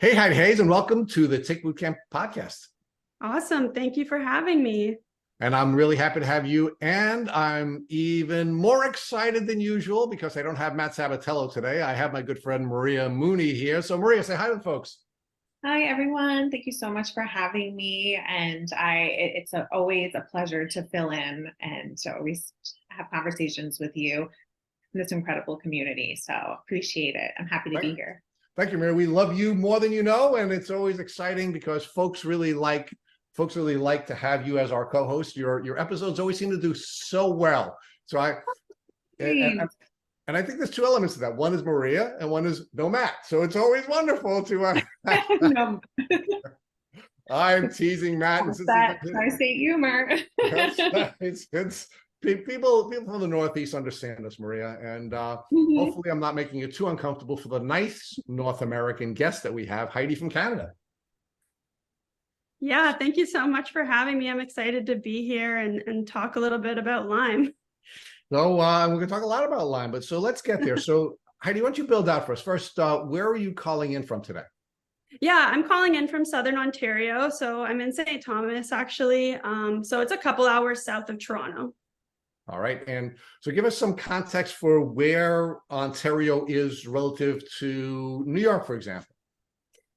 Hey, Heidi Hayes, and welcome to the Tick Bootcamp podcast. Awesome. Thank you for having me. And I'm really happy to have you. And I'm even more excited than usual because I don't have Matt Sabatello today. I have my good friend Maria Mooney here. So Maria, say hi to the folks. Hi, everyone. Thank you so much for having me. And it's always a pleasure to fill in and to always have conversations with you in this incredible community. So appreciate it. I'm happy to be here. Thank you, Maria. We love you more than you know, and it's always exciting because folks really like to have you as our co-host. Your episodes always seem to do so well. So and I think there's two elements to that. One is Maria, and one is no Matt. So it's always wonderful to. No. I'm teasing Matt. That tri-state humor. It's people from the Northeast understand us, Maria, and hopefully I'm not making it too uncomfortable for the nice North American guest that we have, Heidi from Canada. Yeah, thank you so much for having me. I'm excited to be here and talk a little bit about Lyme. So we're going to talk a lot about Lyme, but so let's get there. So Heidi, why don't you build out for us? First, where are you calling in from today? Yeah, I'm calling in from Southern Ontario. So I'm in St. Thomas, actually. So it's a couple hours south of Toronto. All right. And so give us some context for where Ontario is relative to New York, for example.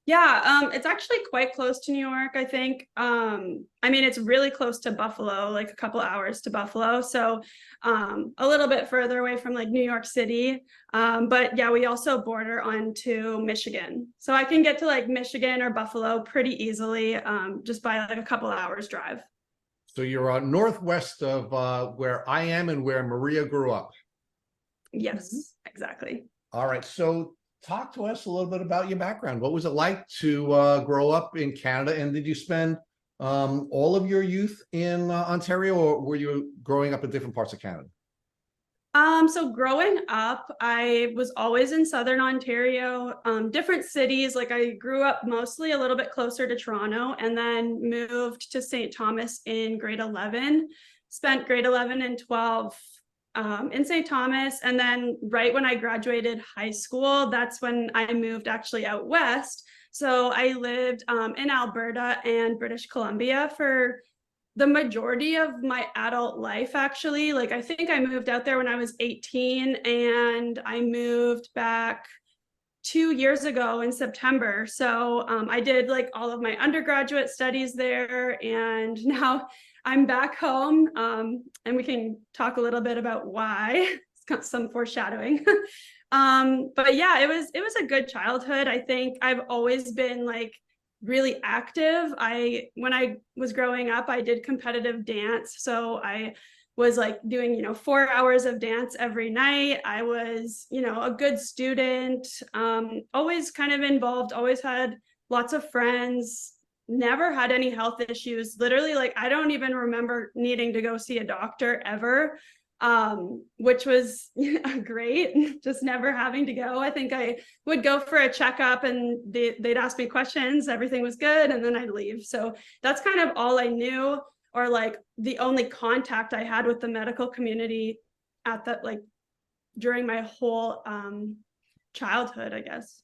Yeah, it's actually quite close to New York, I think. I mean, it's really close to Buffalo, like a couple hours to Buffalo. So a little bit further away from like New York City. But yeah, we also border onto Michigan. So I can get to like Michigan or Buffalo pretty easily just by like a couple hours drive. So you're northwest of where I am and where Maria grew up. Yes, exactly. All right. So talk to us a little bit about your background. What was it like to grow up in Canada? And did you spend all of your youth in Ontario, or were you growing up in different parts of Canada? So growing up, I was always in Southern Ontario, different cities. Like I grew up mostly a little bit closer to Toronto and then moved to St. Thomas in grade 11, spent grade 11 and 12 in St. Thomas. And then right when I graduated high school, that's when I moved actually out west. So I lived in Alberta and British Columbia for the majority of my adult life, actually. Like I think I moved out there when I was 18 and I moved back 2 years ago in September. So I did like all of my undergraduate studies there, and now I'm back home, and we can talk a little bit about why. It's got some foreshadowing. But yeah, it was a good childhood. I think I've always been like really active. When I was growing up, I did competitive dance. So I was like doing, 4 hours of dance every night. I was, a good student, always kind of involved, always had lots of friends, never had any health issues. Literally, like, I don't even remember needing to go see a doctor ever. Which was great, just never having to go. I think I would go for a checkup and they'd ask me questions, everything was good, and then I'd leave. So that's kind of all I knew, or like the only contact I had with the medical community at that, like during my whole childhood, I guess.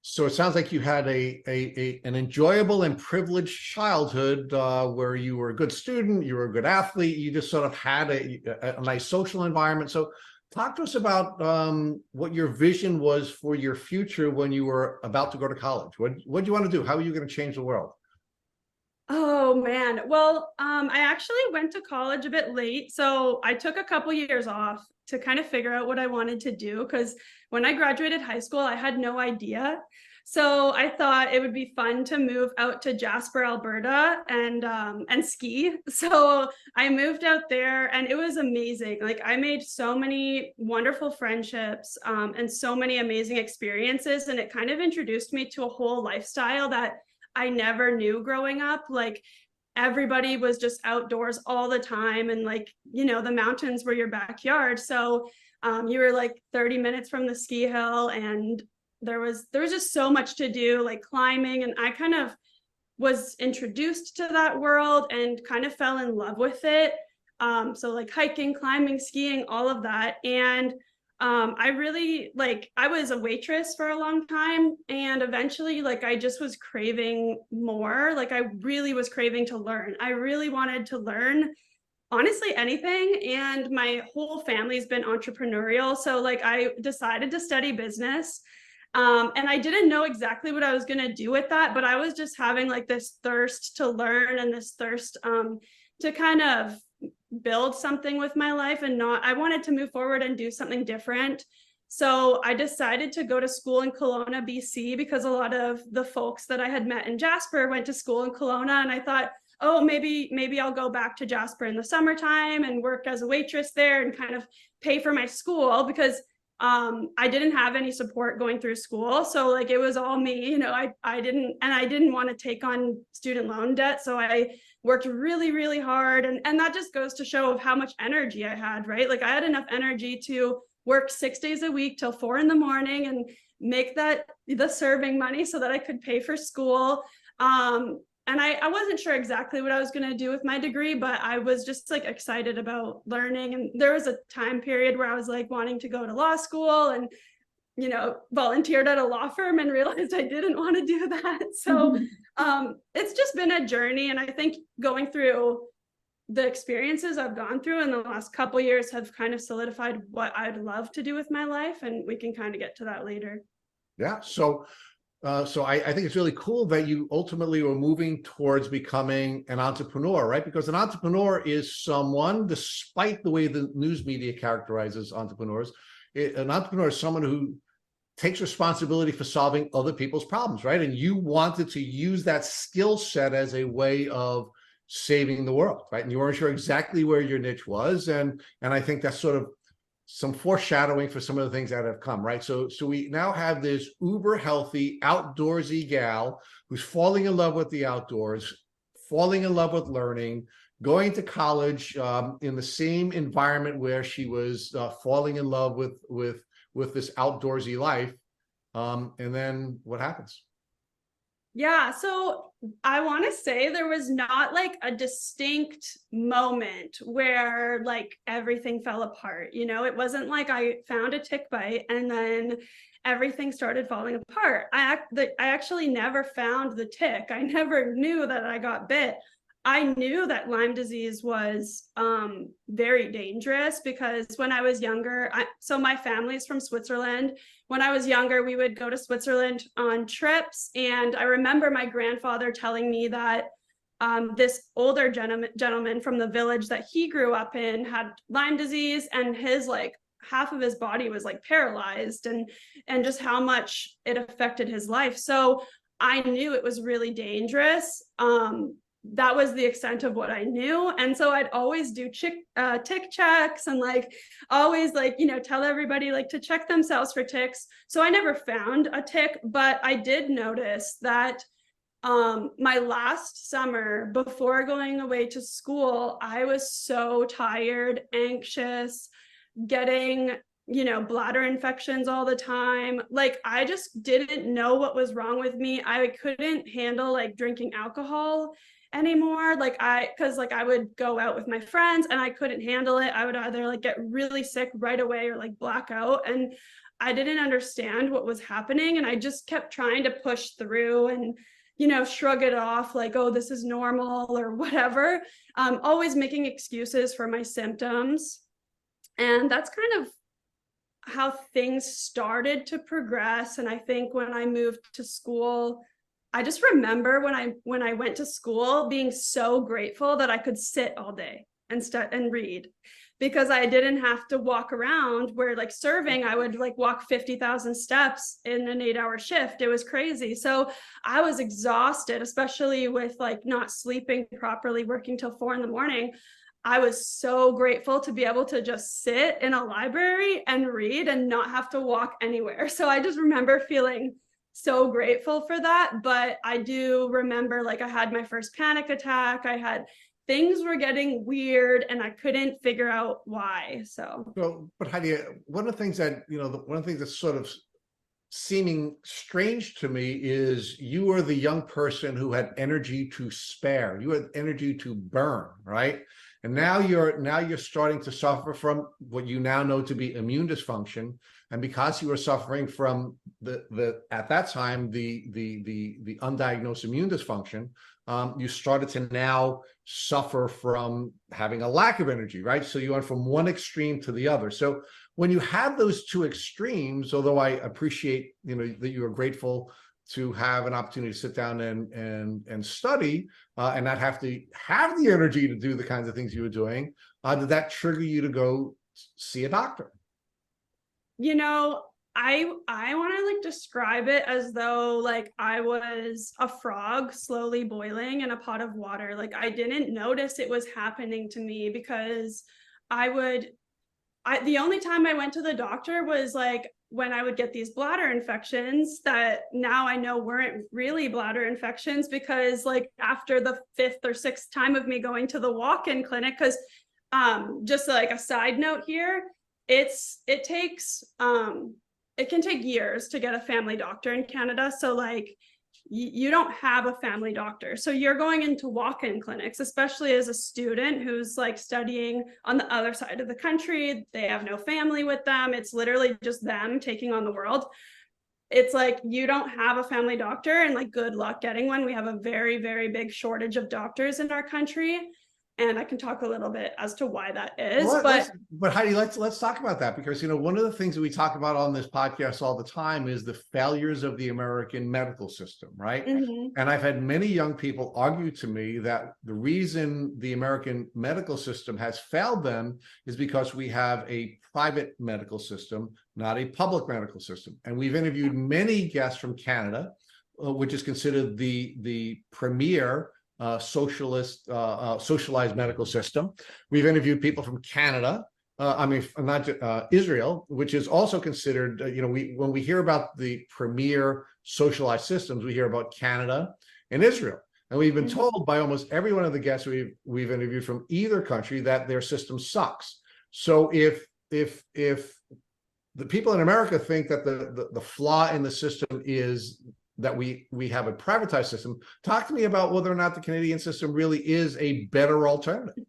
So it sounds like you had an enjoyable and privileged childhood where you were a good student, you were a good athlete, you just sort of had a nice social environment. So talk to us about what your vision was for your future when you were about to go to college. What do you want to do? How are you going to change the world? Oh man. Well, I actually went to college a bit late. So I took a couple years off to kind of figure out what I wanted to do, because when I graduated high school, I had no idea. So I thought it would be fun to move out to Jasper, Alberta and ski. So I moved out there and it was amazing. Like I made so many wonderful friendships and so many amazing experiences. And it kind of introduced me to a whole lifestyle that I never knew growing up. Like everybody was just outdoors all the time, and like, the mountains were your backyard. So you were like 30 minutes from the ski hill, and there was just so much to do, like climbing, and I kind of was introduced to that world and kind of fell in love with it. So like hiking, climbing, skiing, all of that. And I really I was a waitress for a long time, and eventually I just was craving more. I really was craving to learn. I really wanted to learn honestly anything, and my whole family's been entrepreneurial, so I decided to study business. And I didn't know exactly what I was going to do with that, but I was just having this thirst to learn, and this thirst to kind of build something with my life, and I wanted to move forward and do something different. So I decided to go to school in Kelowna, BC, because a lot of the folks that I had met in Jasper went to school in Kelowna, and I thought, oh, maybe I'll go back to Jasper in the summertime and work as a waitress there and kind of pay for my school, because I didn't have any support going through school. So it was all me, I didn't want to take on student loan debt. So I worked really, really hard. And that just goes to show of how much energy I had, right? I had enough energy to work 6 days a week till 4 a.m. and make the serving money so that I could pay for school. And I wasn't sure exactly what I was going to do with my degree, but I was just excited about learning. And there was a time period where I was wanting to go to law school, and, volunteered at a law firm and realized I didn't want to do that. So it's just been a journey. And I think going through the experiences I've gone through in the last couple of years have kind of solidified what I'd love to do with my life. And we can kind of get to that later. Yeah. So I think it's really cool that you ultimately were moving towards becoming an entrepreneur, right? Because an entrepreneur is someone, despite the way the news media characterizes entrepreneurs, an entrepreneur is someone who takes responsibility for solving other people's problems, right? And you wanted to use that skill set as a way of saving the world, right? And you weren't sure exactly where your niche was. And I think that's sort of some foreshadowing for some of the things that have come, right? So we now have this uber healthy, outdoorsy gal who's falling in love with the outdoors, falling in love with learning, going to college in the same environment where she was falling in love with this outdoorsy life. And then what happens? Yeah, so I want to say there was not a distinct moment where everything fell apart. It wasn't I found a tick bite and then everything started falling apart. I actually never found the tick. I never knew that I got bit. I knew that Lyme disease was very dangerous because when I was younger, so my family's from Switzerland. When I was younger, we would go to Switzerland on trips. And I remember my grandfather telling me that this older gentleman from the village that he grew up in had Lyme disease, and his half of his body was paralyzed, and just how much it affected his life. So I knew it was really dangerous. That was the extent of what I knew. And so I'd always do tick checks and always tell everybody to check themselves for ticks. So I never found a tick, but I did notice that my last summer before going away to school, I was so tired, anxious, getting bladder infections all the time. I just didn't know what was wrong with me. I couldn't handle drinking alcohol anymore. Because I would go out with my friends and I couldn't handle it. I would either get really sick right away or black out. And I didn't understand what was happening. And I just kept trying to push through and, shrug it off oh, this is normal or whatever. Always making excuses for my symptoms. And that's kind of how things started to progress. And I think when I moved to school, I just remember when I went to school being so grateful that I could sit all day and read, because I didn't have to walk around where serving, I would walk 50,000 steps in an 8-hour shift. It was crazy. So I was exhausted, especially with not sleeping properly, working till 4 a.m. I was so grateful to be able to just sit in a library and read and not have to walk anywhere. So I just remember feeling so grateful for that. But I do remember I had my first panic attack. Things were getting weird and I couldn't figure out why. But Heidi, one of the things that, one of the things that's sort of seeming strange to me is you were the young person who had energy to spare. You had energy to burn, right? And now you're starting to suffer from what you now know to be immune dysfunction. And because you were suffering from the at that time the undiagnosed immune dysfunction, you started to now suffer from having a lack of energy, right? So you went from one extreme to the other. So when you have those two extremes, although I appreciate, that you are grateful to have an opportunity to sit down and study, and not have to have the energy to do the kinds of things you were doing, did that trigger you to go see a doctor? I want to like describe it as though like I was a frog slowly boiling in a pot of water. Like I didn't notice it was happening to me because the only time I went to the doctor was like when I would get these bladder infections that now I know weren't really bladder infections, because like after the 5th or 6th time of me going to the walk-in clinic, because just like a side note here, it can take years to get a family doctor in Canada. So like you don't have a family doctor. So you're going into walk-in clinics, especially as a student who's like studying on the other side of the country. They have no family with them. It's literally just them taking on the world. It's like you don't have a family doctor, and like good luck getting one. We have a very, very big shortage of doctors in our country. And I can talk a little bit as to why that is. Well, but Heidi, let's talk about that, because one of the things that we talk about on this podcast all the time is the failures of the American medical system, right? mm-hmm. And I've had many young people argue to me that the reason the American medical system has failed them is because we have a private medical system, not a public medical system. And we've interviewed many guests from Canada, which is considered the premier socialized medical system. We've interviewed people from Canada, Israel, which is also considered, when we hear about the premier socialized systems, we hear about Canada and Israel. And we've been told by almost every one of the guests we've interviewed from either country that their system sucks. So if the people in America think that the flaw in the system is that we have a privatized system, talk to me about whether or not the Canadian system really is a better alternative.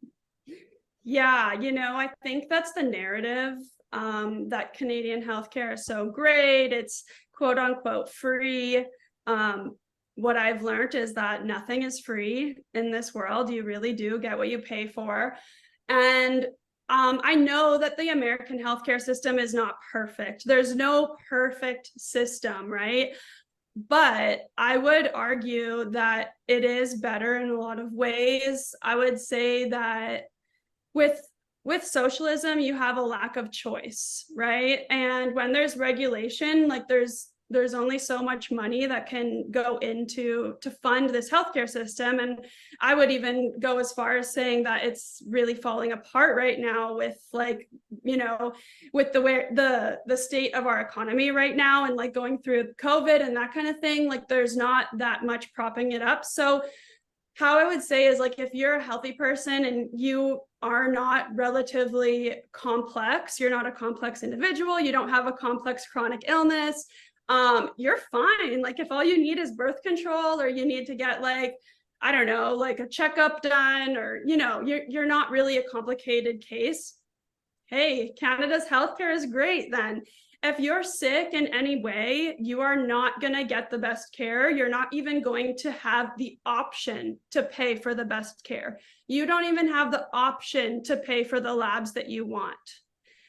Yeah, I think that's the narrative, that Canadian healthcare is so great. It's quote unquote free. What I've learned is that nothing is free in this world. You really do get what you pay for. And I know that the American healthcare system is not perfect. There's no perfect system, right? But I would argue that it is better in a lot of ways. I would say that with socialism, you have a lack of choice, right? And when there's regulation, like there's only so much money that can go into to fund this healthcare system. And I would even go as far as saying that it's really falling apart right now with with the state of our economy right now, and like going through COVID and that kind of thing. Like there's not that much propping it up. So how I would say is, like, if you're a healthy person and you are not relatively complex, you're not a complex individual, you don't have a complex chronic illness, you're fine. Like if all you need is birth control, or you need to get like, I don't know, like a checkup done, or, you're not really a complicated case. Hey, Canada's healthcare is great then. If you're sick in any way, you are not going to get the best care. You're not even going to have the option to pay for the best care. You don't even have the option to pay for the labs that you want,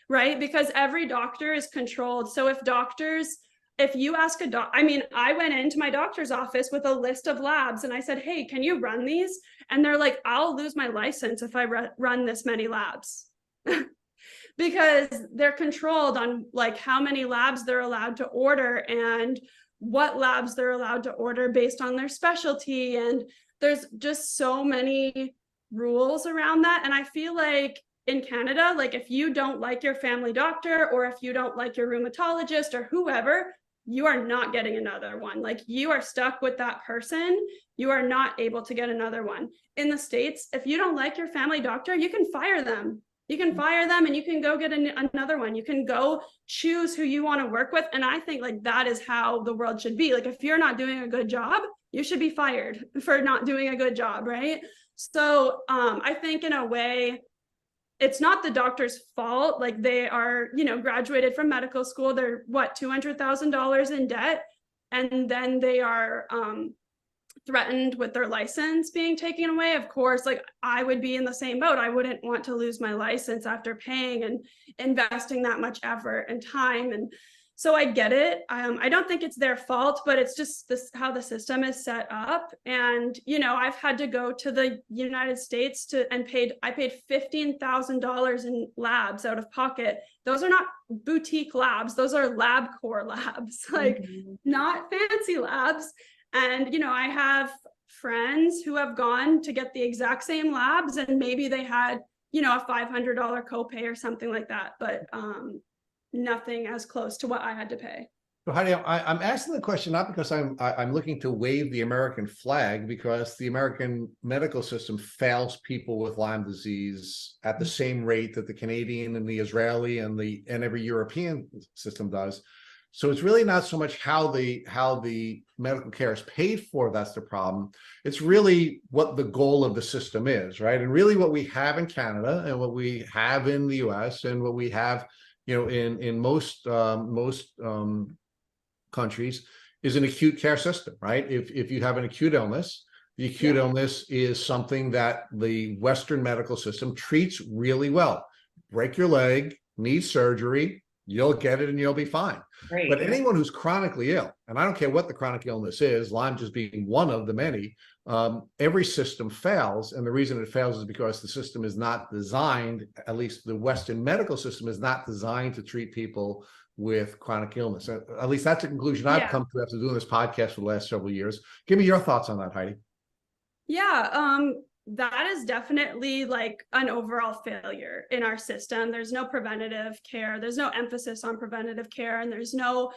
right? Because every doctor is controlled. So if you ask I went into my doctor's office with a list of labs and I said, hey, can you run these? And they're like, I'll lose my license if I run this many labs. Because they're controlled on like how many labs they're allowed to order and what labs they're allowed to order based on their specialty. And there's just so many rules around that. And I feel like in Canada, like if you don't like your family doctor, or if you don't like your rheumatologist or whoever, you are not getting another one. Like you are stuck with that person. You are not able to get another one. In the States, if you don't like your family doctor, you can fire them. You can fire them and you can go get another one. You can go choose who you want to work with. And I think like that is how the world should be. Like if you're not doing a good job, you should be fired for not doing a good job, right? So I think in a way, it's not the doctor's fault. Like they are, graduated from medical school. They're what, $200,000 in debt. And then they are threatened with their license being taken away. Of course, like I would be in the same boat. I wouldn't want to lose my license after paying and investing that much effort and time. And so I get it. I don't think it's their fault, but it's just this how the system is set up. And I've had to go to the United States I paid $15,000 in labs out of pocket. Those are not boutique labs. Those are LabCorp labs, like not fancy labs. And I have friends who have gone to get the exact same labs, and maybe they had a $500 copay or something like that, but nothing as close to what I had to pay. So Heidi, I'm asking the question not because I'm looking to wave the American flag, because the American medical system fails people with Lyme disease at the same rate that the Canadian and the Israeli and every European system does. So it's really not so much how the medical care is paid for that's the problem. It's really what the goal of the system is, right? And really what we have in Canada and what we have in the US and what we have in most countries is an acute care system, right? If you have an acute illness, the acute illness is something that the Western medical system treats really well. Break your leg, need surgery, you'll get it and you'll be fine. Great. But anyone who's chronically ill, and I don't care what the chronic illness is, Lyme just being one of the many, every system fails. And the reason it fails is because the system is not designed, at least the Western medical system is not designed to treat people with chronic illness. At least that's a conclusion I've come to after doing this podcast for the last several years. Give me your thoughts on that, Heidi. Yeah, that is definitely like an overall failure in our system. There's no preventative care. There's no emphasis on preventative care, and there's no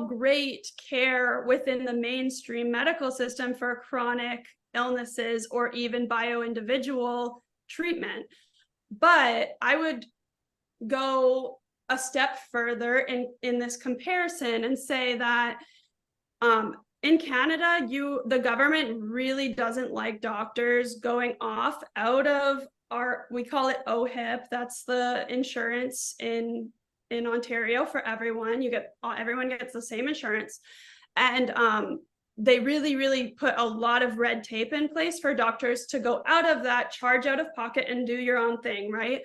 great care within the mainstream medical system for chronic illnesses or even bio-individual treatment. But I would go a step further in this comparison and say that in Canada, the government really doesn't like doctors going off out of we call it OHIP. That's the insurance in Ontario for everyone. Everyone gets the same insurance. And they really, really put a lot of red tape in place for doctors to go out of that, charge out of pocket and do your own thing, right?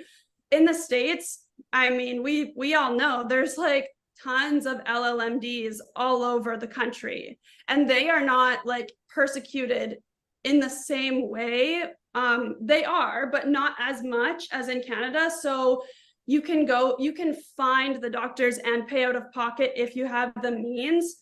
In the States, I mean, we all know there's like tons of LLMDs all over the country, and they are not like persecuted in the same way. They are, but not as much as in Canada. So you can find the doctors and pay out of pocket if you have the means.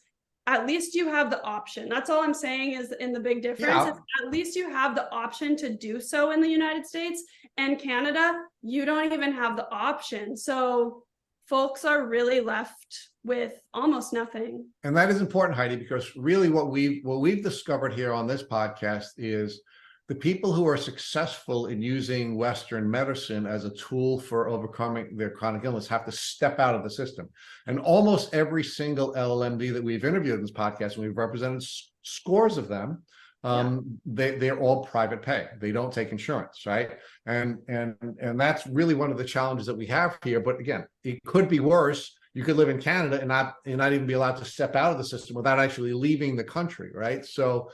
At least you have the option. That's all I'm saying is in the big difference. At least you have the option to do so in the United States. And Canada, you don't even have the option. So folks are really left with almost nothing. And that is important, Heidi, because really what we've discovered here on this podcast is the people who are successful in using Western medicine as a tool for overcoming their chronic illness have to step out of the system. And almost every single LLMD that we've interviewed in this podcast, and we've represented scores of them, they're all private pay. They don't take insurance, right? And that's really one of the challenges that we have here. But again, it could be worse. You could live in Canada and not even be allowed to step out of the system without actually leaving the country, right? So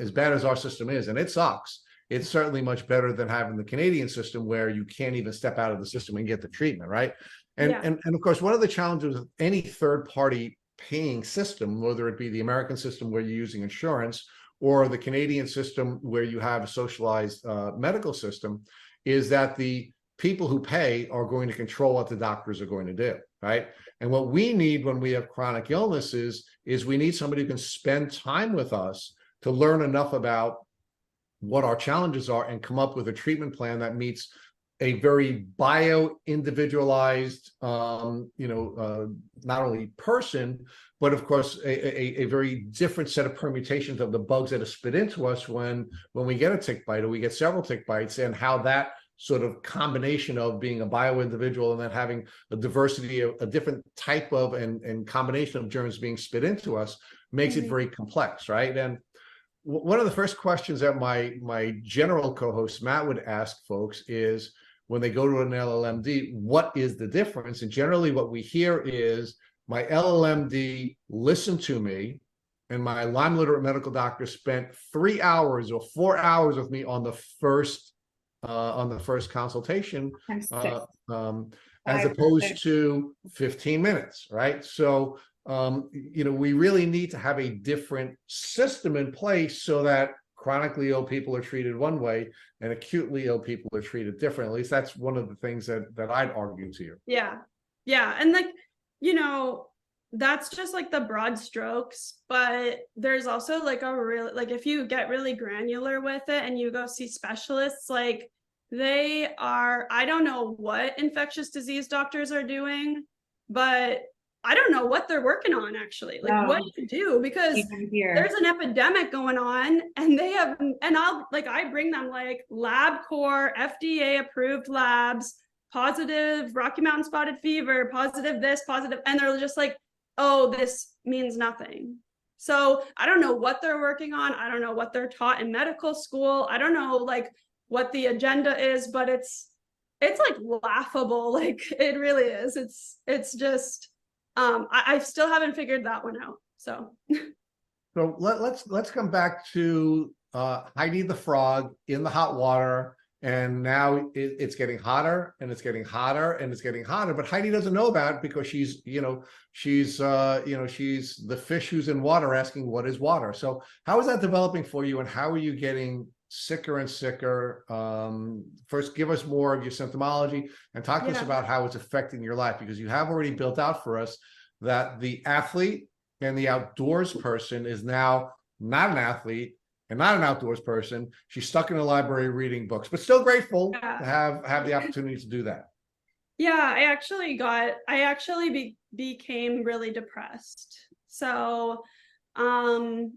as bad as our system is, and it sucks, it's certainly much better than having the Canadian system where you can't even step out of the system and get the treatment, right? And of course, one of the challenges of any third-party paying system, whether it be the American system where you're using insurance or the Canadian system where you have a socialized medical system, is that the people who pay are going to control what the doctors are going to do, right? And what we need when we have chronic illnesses is we need somebody who can spend time with us to learn enough about what our challenges are and come up with a treatment plan that meets a very bio-individualized, not only person, but of course, a very different set of permutations of the bugs that are spit into us when we get a tick bite or we get several tick bites, and how that sort of combination of being a bio individual and then having a diversity of a different type of and combination of germs being spit into us makes it very complex, right? And one of the first questions that my general co-host Matt would ask folks is, when they go to an LLMD, what is the difference? And generally what we hear is, my LLMD listened to me, and my Lyme literate medical doctor spent 3 hours or 4 hours with me on the first consultation, as opposed to 15 minutes, right? So we really need to have a different system in place so that chronically ill people are treated one way and acutely ill people are treated different. At least that's one of the things that I'd argue to you. Yeah. And that's just like the broad strokes, but there's also like if you get really granular with it and you go see specialists, like I don't know what infectious disease doctors are doing, but I don't know what they're working on actually, what do you do? Because there's an epidemic going on, and I bring them like LabCorp, FDA approved labs, positive Rocky Mountain spotted fever, positive this, positive, and they're just like, oh, this means nothing. So I don't know what they're working on. I don't know what they're taught in medical school. I don't know like what the agenda is, but it's like laughable. Like it really is. It's just, I still haven't figured that one out. So let's come back to Heidi the frog in the hot water, and now it's getting hotter and it's getting hotter and it's getting hotter. But Heidi doesn't know about it because she's the fish who's in water asking what is water. So how is that developing for you, and how are you getting sicker and sicker? First, give us more of your symptomology and talk to us about how it's affecting your life, because you have already built out for us that the athlete and the outdoors person is now not an athlete and not an outdoors person. She's stuck in a library reading books, but still grateful to have the opportunity to do that. Yeah, I actually became really depressed. So I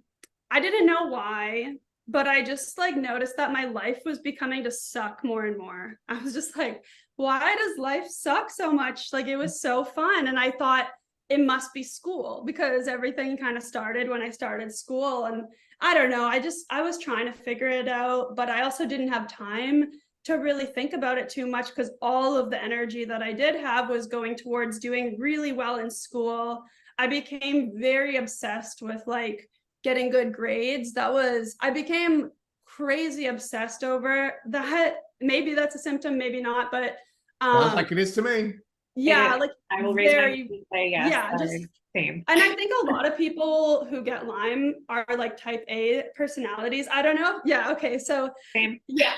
didn't know why, but I just like noticed that my life was becoming to suck more and more. I was just like, why does life suck so much? Like, it was so fun. And I thought it must be school, because everything kind of started when I started school. And I don't know, I was trying to figure it out, but I also didn't have time to really think about it too much, because all of the energy that I did have was going towards doing really well in school. I became very obsessed with like getting good grades. I became crazy obsessed over that. Maybe that's a symptom, maybe not, but sounds like it is to me. Yeah, like I will raise my hand and say yes. Yeah, just same. And I think a lot of people who get Lyme are like type A personalities. I don't know. Yeah, okay. So same. Yeah.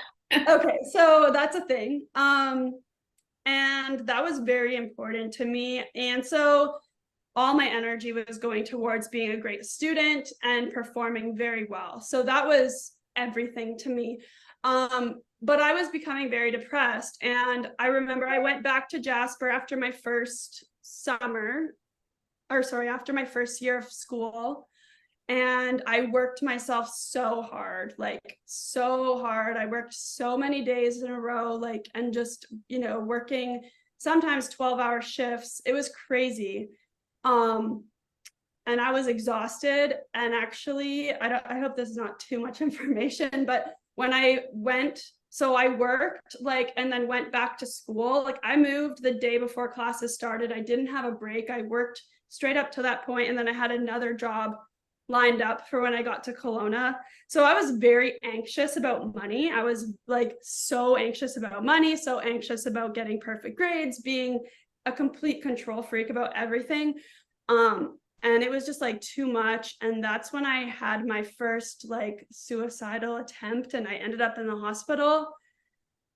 Okay, so that's a thing. And that was very important to me. And so all my energy was going towards being a great student and performing very well. So that was everything to me. But I was becoming very depressed. And I remember I went back to Jasper after my first after my first year of school. And I worked myself so hard. I worked so many days in a row, and just, working sometimes 12-hour shifts. It was crazy. And I was exhausted. And actually, I hope this is not too much information, but when I worked and then went back to school. I moved the day before classes started. I didn't have a break. I worked straight up to that point, and then I had another job lined up for when I got to Kelowna. So I was very anxious about money. I was so anxious about money, so anxious about getting perfect grades, being a complete control freak about everything. And it was just too much. And that's when I had my first suicidal attempt, and I ended up in the hospital.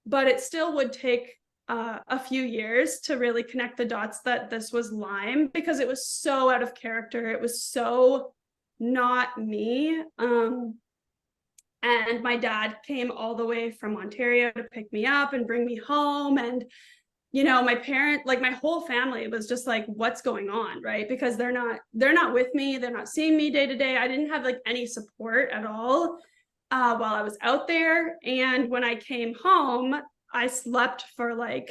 But it still would take a few years to really connect the dots that this was Lyme, because it was so out of character. It was so not me. And my dad came all the way from Ontario to pick me up and bring me home. And my parent, my whole family was just what's going on, right? Because they're not with me. They're not seeing me day to day. I didn't have any support at all while I was out there. And when I came home, I slept for like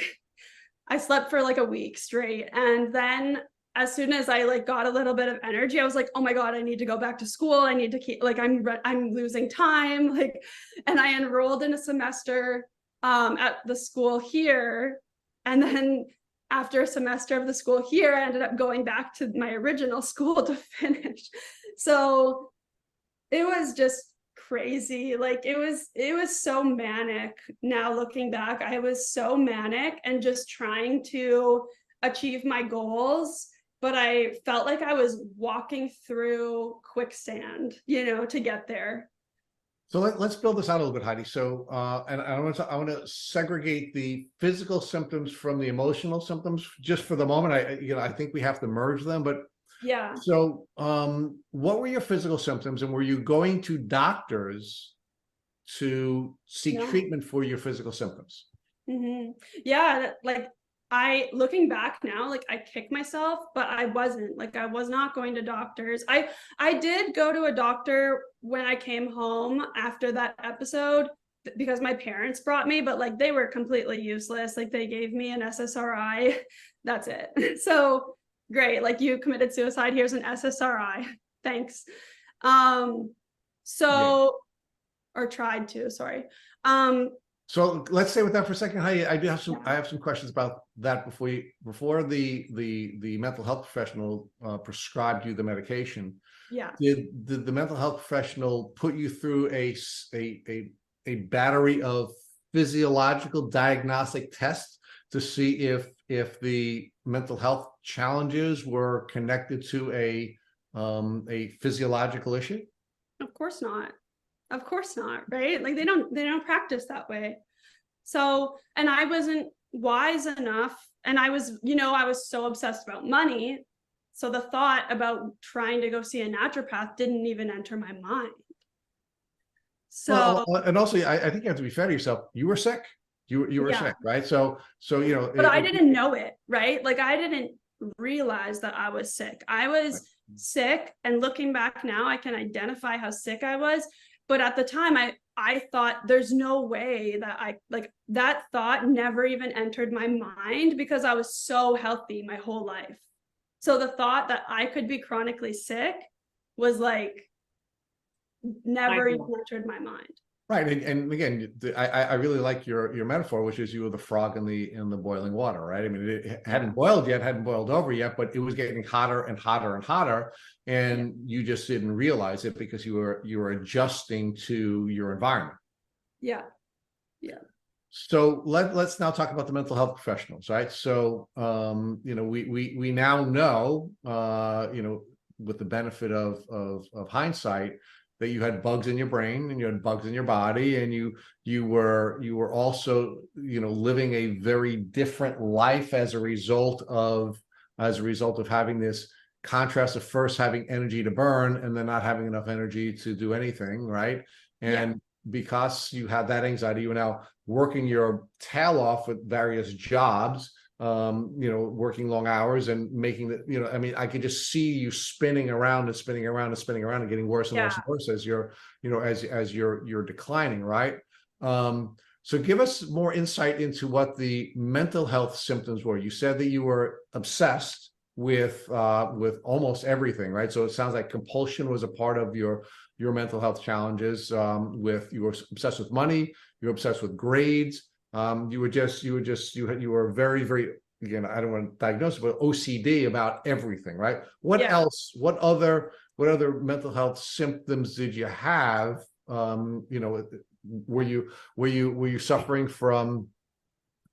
a week straight. And then as soon as I like got a little bit of energy, I was like, oh my God, I need to go back to school. I need to keep, like, I'm losing time. Like, and I enrolled in a semester at the school here. And then after a semester of the school here, I ended up going back to my original school to finish. So it was just crazy. Like it was so manic. Now looking back, I was so manic and just trying to achieve my goals, but I felt like I was walking through quicksand, to get there. So let's build this out a little bit, Heidi. So, and I want to segregate the physical symptoms from the emotional symptoms just for the moment. I think we have to merge them, but Yeah. so, what were your physical symptoms, and were you going to doctors to seek No. treatment for your physical symptoms? Yeah, like looking back now, like I kick myself, but I wasn't. Like I was not going to doctors. I did go to a doctor when I came home after that episode because my parents brought me, but like they were completely useless. Like they gave me an SSRI. That's it. So great, like you committed suicide, here's an SSRI. Thanks. Or tried to, sorry. So let's stay with that for a second. Heidi, I have some questions about that before the mental health professional prescribed you the medication. Yeah. Did the mental health professional put you through a battery of physiological diagnostic tests to see if the mental health challenges were connected to a physiological issue? Of course not. Of course not, right? Like they don't practice that way. So, and I wasn't wise enough, and I was so obsessed about money. So the thought about trying to go see a naturopath didn't even enter my mind. So, well, and also I think you have to be fair to yourself. You were sick. You were sick, right? So but I didn't know it, right? Like I didn't realize that I was sick. I was sick, and looking back now, I can identify how sick I was. But at the time, I thought there's no way that that thought never even entered my mind because I was so healthy my whole life. So the thought that I could be chronically sick was like never even entered my mind. Right, and again, I really like your metaphor, which is you were the frog in the boiling water, right? I mean, it hadn't boiled yet, hadn't boiled over yet, but it was getting hotter and hotter and hotter, and you just didn't realize it because you were adjusting to your environment. Yeah. So let's now talk about the mental health professionals, right? So we now know with the benefit of hindsight, that you had bugs in your brain and you had bugs in your body, and you were also living a very different life as a result of having this contrast of first having energy to burn and then not having enough energy to do anything, right? And because you had that anxiety, you were now working your tail off with various jobs, working long hours and making I mean, I could just see you spinning around and spinning around and spinning around and getting worse and worse and worse as you're declining, right? So give us more insight into what the mental health symptoms were. You said that you were obsessed with almost everything, right? So it sounds like compulsion was a part of your mental health challenges. You were obsessed with money, you were obsessed with grades. You were very, very, again, I don't want to diagnose it, but OCD about everything, right? What else? What other mental health symptoms did you have? Were you suffering from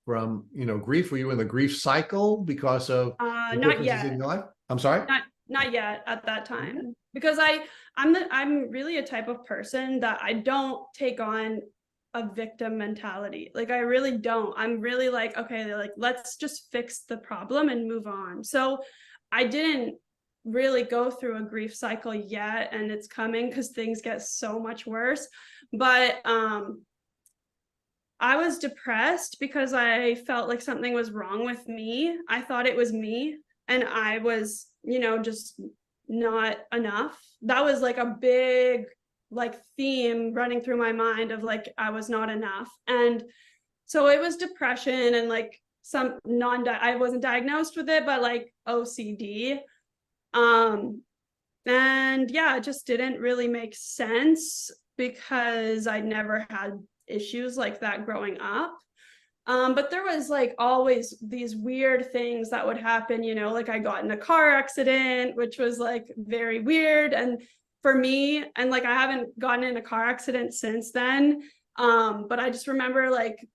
grief? Were you in the grief cycle because of the not differences yet in your life? I'm sorry? Not yet at that time, because I'm really a type of person that I don't take on a victim mentality. Like I really don't. I'm really like, okay, like let's just fix the problem and move on. So I didn't really go through a grief cycle yet, and it's coming because things get so much worse. But I was depressed because I felt like something was wrong with me. I thought it was me, and I was, just not enough. That was like a big theme running through my mind of like I was not enough. And So it was depression and like some I wasn't diagnosed with it, but like OCD. And yeah, it just didn't really make sense because I never had issues like that growing up. But there was like always these weird things that would happen, like I got in a car accident, which was like very weird. And for me, and like I haven't gotten in a car accident since then. But I just remember like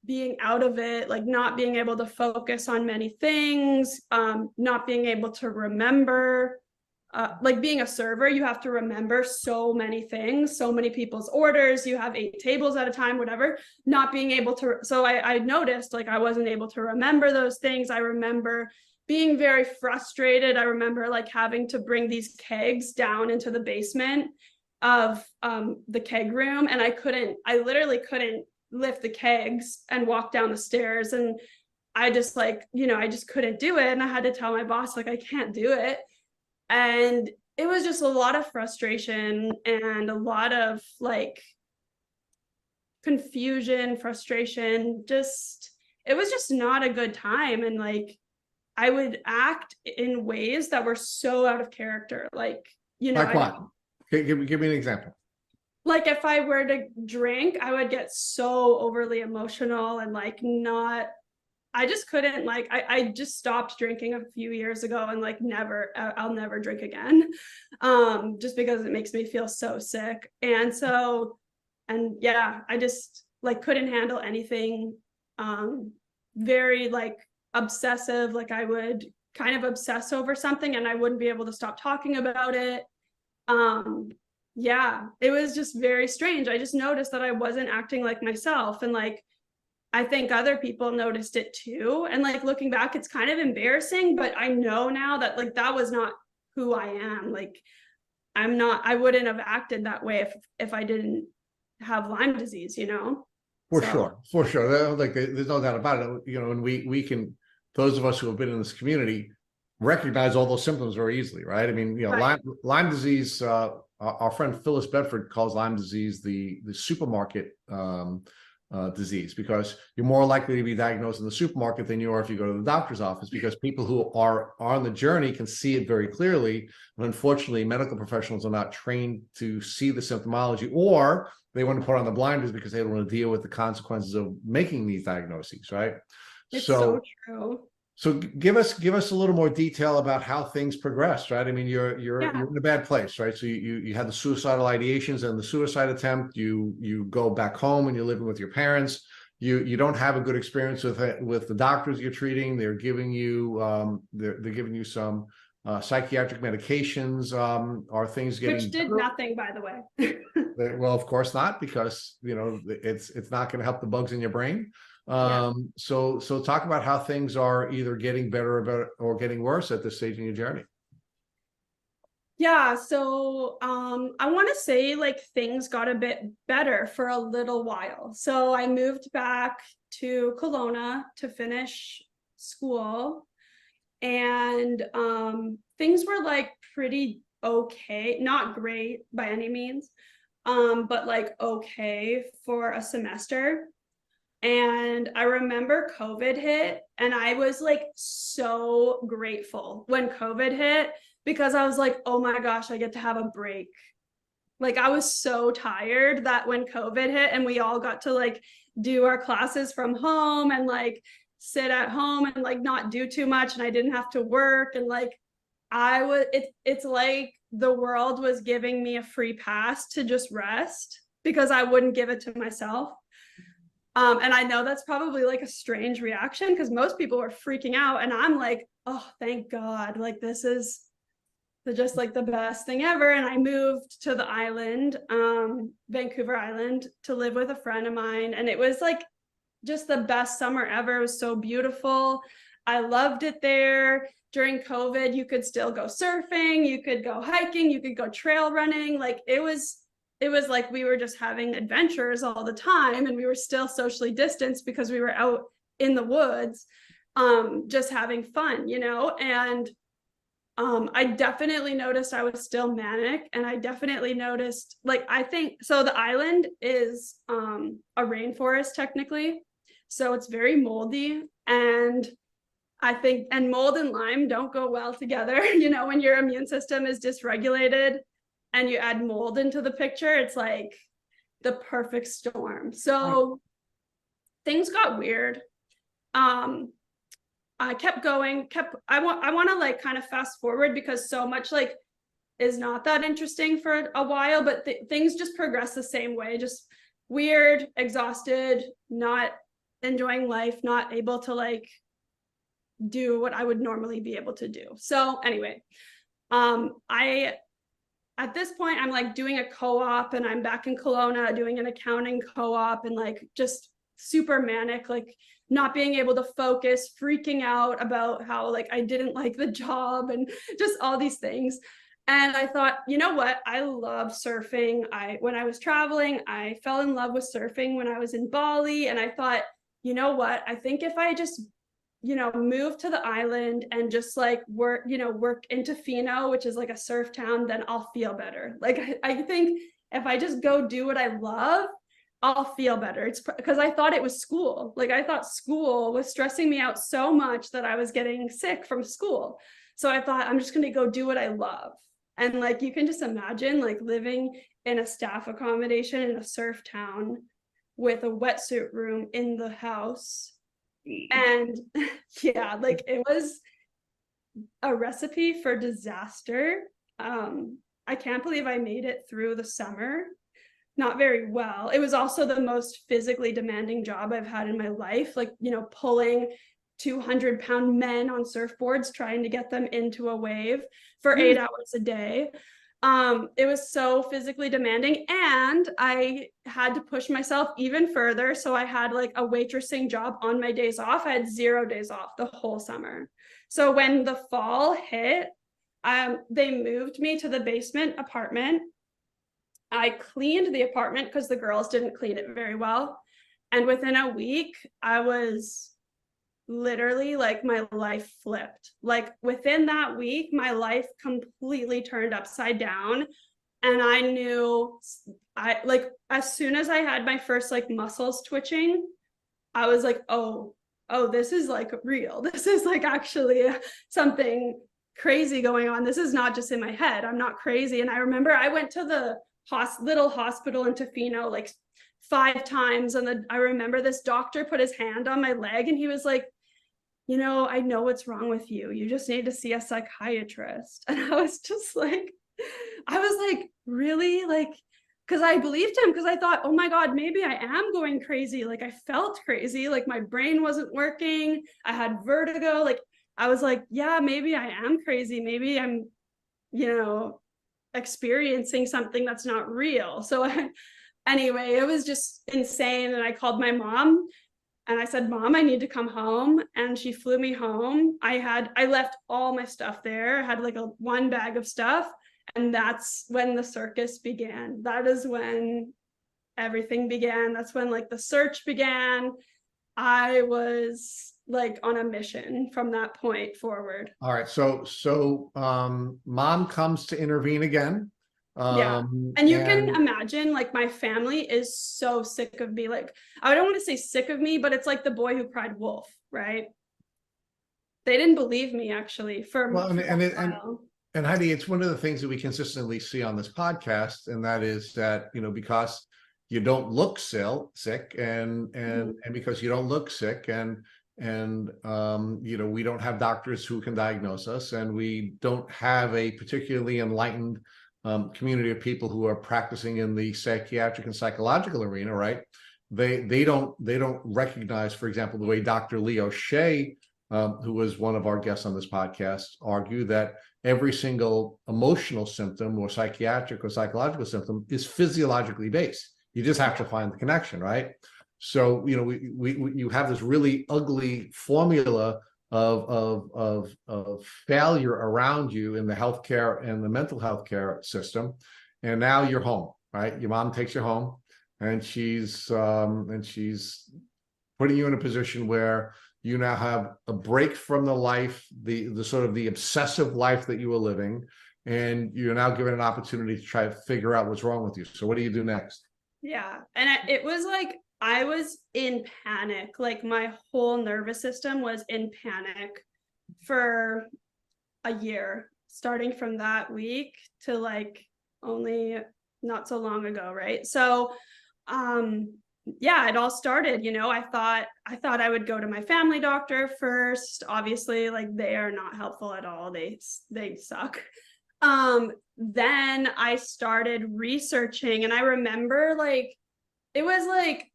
being out of it, like not being able to focus on many things, not being able to remember. Like being a server, you have to remember so many things, so many people's orders, you have 8 tables at a time, whatever, not being able to. So I noticed like I wasn't able to remember those things. I remember being very frustrated. I remember like having to bring these kegs down into the basement of the keg room. And I literally couldn't lift the kegs and walk down the stairs. And I just like, I just couldn't do it. And I had to tell my boss, like, I can't do it. And it was just a lot of frustration and a lot of like confusion, frustration, it was just not a good time. And like, I would act in ways that were so out of character. Like, Like what? Give me an example. Like if I were to drink, I would get so overly emotional and like I just couldn't, like, I just stopped drinking a few years ago and like I'll never drink again. Just because it makes me feel so sick. And yeah, I just like couldn't handle anything. Very like obsessive, like I would kind of obsess over something and I wouldn't be able to stop talking about it. Yeah, it was just very strange. I just noticed that I wasn't acting like myself. And like, I think other people noticed it too. And like looking back, it's kind of embarrassing, but I know now that like that was not who I am. Like I wouldn't have acted that way if I didn't have Lyme disease, For sure. Like there's no doubt about it. And we can, those of us who have been in this community, recognize all those symptoms very easily, right? I mean, Right. Lyme disease. Our friend Phyllis Bedford calls Lyme disease the supermarket disease, because you're more likely to be diagnosed in the supermarket than you are if you go to the doctor's office, because people who are on the journey can see it very clearly. And unfortunately, medical professionals are not trained to see the symptomology, or they want to put on the blinders because they don't want to deal with the consequences of making these diagnoses, right? It's so true. So give us a little more detail about how things progressed, right? I mean, you're in a bad place, right? So you had the suicidal ideations and the suicide attempt. You go back home and you're living with your parents. You don't have a good experience with the doctors you're treating. They're giving you they're giving you some psychiatric medications. Are things getting Which did better? nothing, by the way. Well, of course not, because it's not going to help the bugs in your brain. So talk about how things are either getting better or getting worse at this stage in your journey. Yeah, so I want to say like things got a bit better for a little while. So I moved back to Kelowna to finish school, and things were like pretty okay, not great by any means, but like okay for a semester. And I remember COVID hit, and I was like so grateful when COVID hit, because I was like, oh my gosh, I get to have a break. Like I was so tired that when COVID hit and we all got to like do our classes from home and like sit at home and like not do too much, and I didn't have to work, and like it's like the world was giving me a free pass to just rest because I wouldn't give it to myself. And I know that's probably like a strange reaction because most people are freaking out, and I'm like, oh, thank God. Like this is just like the best thing ever. And I moved to the island, Vancouver Island, to live with a friend of mine. And it was like just the best summer ever. It was so beautiful. I loved it there. During COVID, you could still go surfing, you could go hiking, you could go trail running. Like it was like we were just having adventures all the time, and we were still socially distanced because we were out in the woods, just having fun, and I definitely noticed I was still manic, and I definitely noticed, like, I think, so the island is a rainforest technically. So it's very moldy. And I think, and mold and Lyme don't go well together. You know, when your immune system is dysregulated and you add mold into the picture, it's like the perfect storm. So things got weird. I kept going, I want to like kind of fast forward because so much like is not that interesting for a while, but things just progress the same way, just weird, exhausted, not enjoying life, not able to like do what I would normally be able to do. So anyway, at this point, I'm like doing a co-op and I'm back in Kelowna doing an accounting co-op and like just super manic, like not being able to focus, freaking out about how like I didn't like the job and just all these things. And I thought, you know what? I love surfing. When I was traveling, I fell in love with surfing when I was in Bali. And I thought, you know what? I think if I just, you know, move to the island and just like work into Fino, which is like a surf town, then I'll feel better. Like, I think if I just go do what I love, I'll feel better. It's because I thought it was school. Like I thought school was stressing me out so much that I was getting sick from school. So I thought I'm just going to go do what I love. And like, you can just imagine like living in a staff accommodation in a surf town with a wetsuit room in the house. And yeah, like it was a recipe for disaster. I can't believe I made it through the summer. Not very well. It was also the most physically demanding job I've had in my life. Like, you know, pulling 200-pound men on surfboards, trying to get them into a wave for 8 hours a day. It was so physically demanding, and I had to push myself even further. So I had like a waitressing job on my days off. I had 0 days off the whole summer. So when the fall hit, they moved me to the basement apartment. I cleaned the apartment because the girls didn't clean it very well. And within a week, I was literally like my life flipped. Like within that week, my life completely turned upside down. And I knew like as soon as I had my first like muscles twitching, I was like, oh, this is like real. This is like actually something crazy going on. This is not just in my head. I'm not crazy. And I remember I went to the little hospital in Tofino like 5 times. And I remember this doctor put his hand on my leg and he was like, you know, I know what's wrong with you. You just need to see a psychiatrist. And I was like, really? Like, because I believed him, because I thought, oh my God, maybe I am going crazy. Like I felt crazy, like my brain wasn't working. I had vertigo. Like I was like, yeah, maybe I am crazy. Maybe I'm, you know, experiencing something that's not real. So anyway, it was just insane. And I called my mom and I said, Mom, I need to come home. And she flew me home. I left all my stuff there. I had like one bag of stuff. And that's when the circus began. That is when everything began. That's when like the search began. I was like on a mission from that point forward. All right. So mom comes to intervene again. Yeah. And you can imagine like my family is so sick of me. Like, I don't want to say sick of me, but it's like the boy who cried wolf, right? They didn't believe me actually for a while. And Heidi, it's one of the things that we consistently see on this podcast, and that is that, you know, because you don't look sick and because you don't look sick and you know, we don't have doctors who can diagnose us, and we don't have a particularly enlightened community of people who are practicing in the psychiatric and psychological arena, right? They don't recognize, for example, the way Dr. Leo Shea, who was one of our guests on this podcast, argue that every single emotional symptom or psychiatric or psychological symptom is physiologically based. You just have to find the connection, right? So, you know, you have this really ugly formula of failure around you in the healthcare and the mental health care system, and now you're home, right? Your mom takes you home, and she's putting you in a position where you now have a break from the life, the sort of the obsessive life that you were living, and you're now given an opportunity to try to figure out what's wrong with you. So what do you do next? Yeah. And it was like, I was in panic. Like my whole nervous system was in panic for a year, starting from that week to like only not so long ago, right? So yeah, it all started, I thought I would go to my family doctor first. Obviously, like they are not helpful at all. They suck. Then I started researching, and I remember like it was like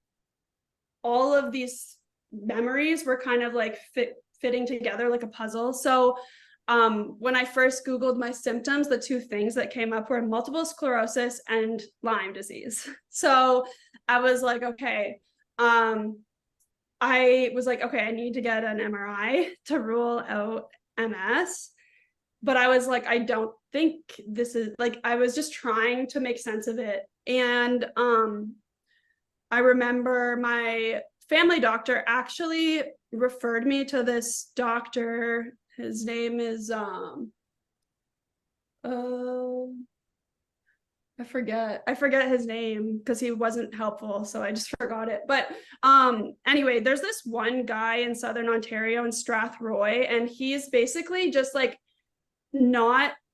all of these memories were kind of like fitting together like a puzzle. So when I first Googled my symptoms, the two things that came up were multiple sclerosis and Lyme disease. So I was like, okay, I need to get an MRI to rule out MS. But I was like, I don't think this is like, I was just trying to make sense of it. And I remember my family doctor actually referred me to this doctor. His name is I forget his name because he wasn't helpful, so I just forgot it. But anyway, there's this one guy in Southern Ontario in Strathroy, and he's basically just like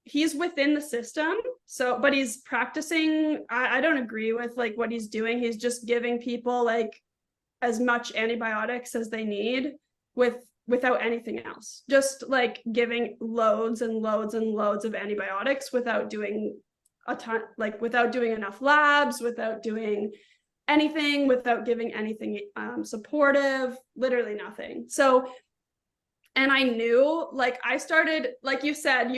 he's within the system, so but he's practicing. I don't agree with like what he's doing. He's just giving people like as much antibiotics as they need without anything else, just like giving loads and loads and loads of antibiotics without doing a ton, like without doing enough labs, without doing anything, without giving anything supportive, literally nothing. So, and I knew, like I started, like you said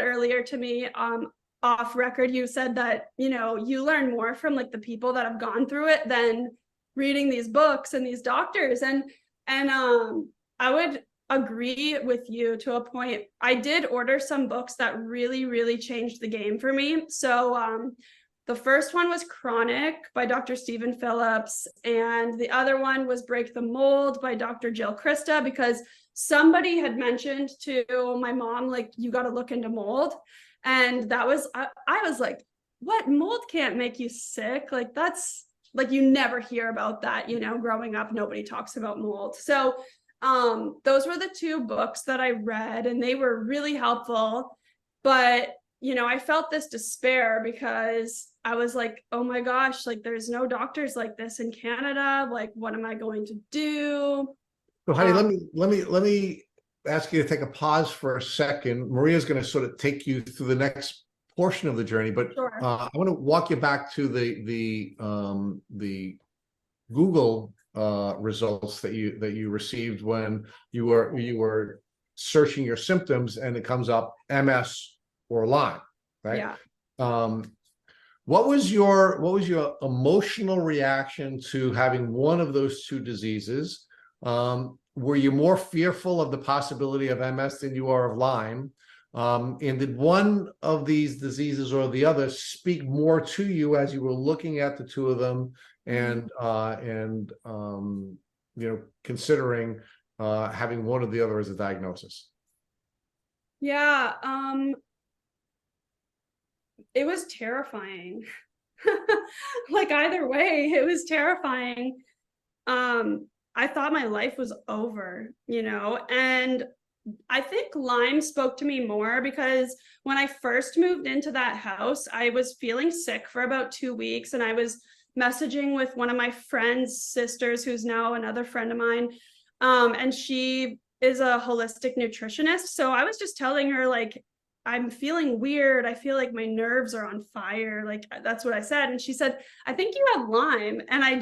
earlier to me off record, you said that, you learn more from like the people that have gone through it than reading these books and these doctors. And I would agree with you to a point. I did order some books that really, really changed the game for me. So the first one was Chronic by Dr. Stephen Phillips, and the other one was Break the Mold by Dr. Jill Krista, because somebody had mentioned to my mom, like, you got to look into mold. And that was, I was like, what? Mold can't make you sick? Like, that's like, you never hear about that, growing up, nobody talks about mold. So those were the two books that I read, and they were really helpful. But I felt this despair because I was like, oh my gosh, like there's no doctors like this in Canada. Like, what am I going to do? So Heidi, let me ask you to take a pause for a second. Maria's going to sort of take you through the next portion of the journey, but Sure. I want to walk you back to the Google results that you received when you were searching your symptoms, and it comes up MS or Lyme, right? Yeah. What was your emotional reaction to having one of those two diseases? Were you more fearful of the possibility of MS than you are of Lyme? And did one of these diseases or the other speak more to you as you were looking at the two of them and considering having one or the other as a diagnosis? Yeah. It was terrifying. Like either way, it was terrifying. I thought my life was over, and I think Lyme spoke to me more because when I first moved into that house, I was feeling sick for about 2 weeks, and I was messaging with one of my friend's sisters, who's now another friend of mine. And she is a holistic nutritionist. So I was just telling her, like, I'm feeling weird. I feel like my nerves are on fire. Like, that's what I said. And she said, I think you have Lyme. And I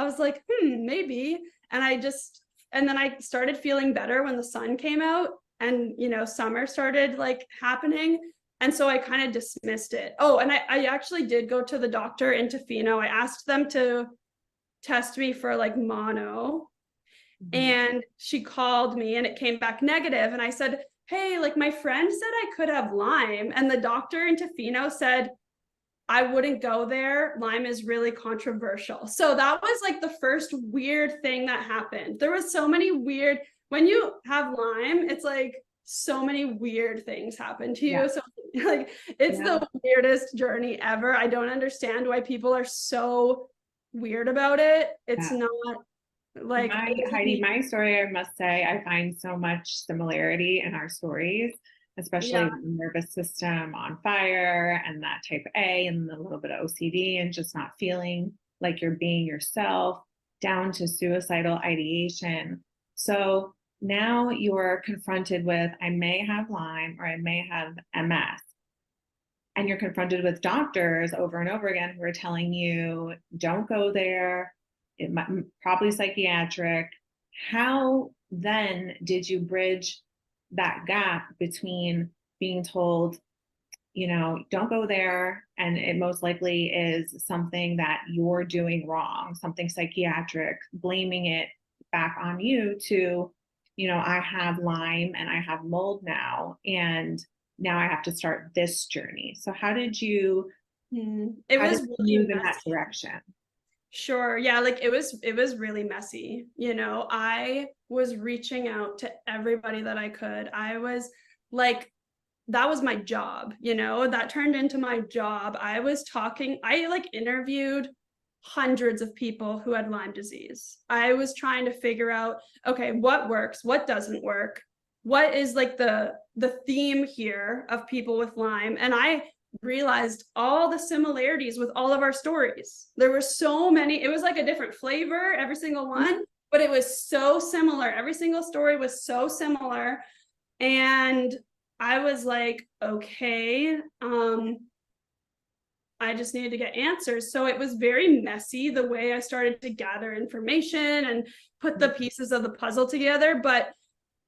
was like, maybe. And then I started feeling better when the sun came out and, summer started like happening. And so I kind of dismissed it. Oh, and I actually did go to the doctor in Tofino. I asked them to test me for like mono. Mm-hmm. And she called me and it came back negative. And I said, hey, like my friend said I could have Lyme. And the doctor in Tofino said, I wouldn't go there. Lyme is really controversial. So that was like the first weird thing that happened. There was so many weird, when you have Lyme, it's like so many weird things happen to you. Yeah. So like, it's the weirdest journey ever. I don't understand why people are so weird about it. It's Yeah. not like Heidi, my story, I must say, I find so much similarity in our stories, especially yeah, with the nervous system on fire and that type A and a little bit of OCD and just not feeling like you're being yourself, down to suicidal ideation. So now you're confronted with, I may have Lyme or I may have MS. And you're confronted with doctors over and over again who are telling you, don't go there. It might probably psychiatric. How then did you bridge that gap between being told, don't go there, and it most likely is something that you're doing wrong, something psychiatric, blaming it back on you to, I have Lyme and I have mold now, and now I have to start this journey. So how did you it how was did you really move in that messy. direction? Sure. Yeah, like it was really messy. I was reaching out to everybody that I could. I was like, that was my job, that turned into my job. I like interviewed hundreds of people who had Lyme disease. I was trying to figure out, okay, what works, what doesn't work, what is like the theme here of people with Lyme. And I realized all the similarities with all of our stories. There were so many, it was like a different flavor, every single one, but it was so similar. Every single story was so similar. And I was like, okay, I just needed to get answers. So it was very messy the way I started to gather information and put the pieces of the puzzle together. But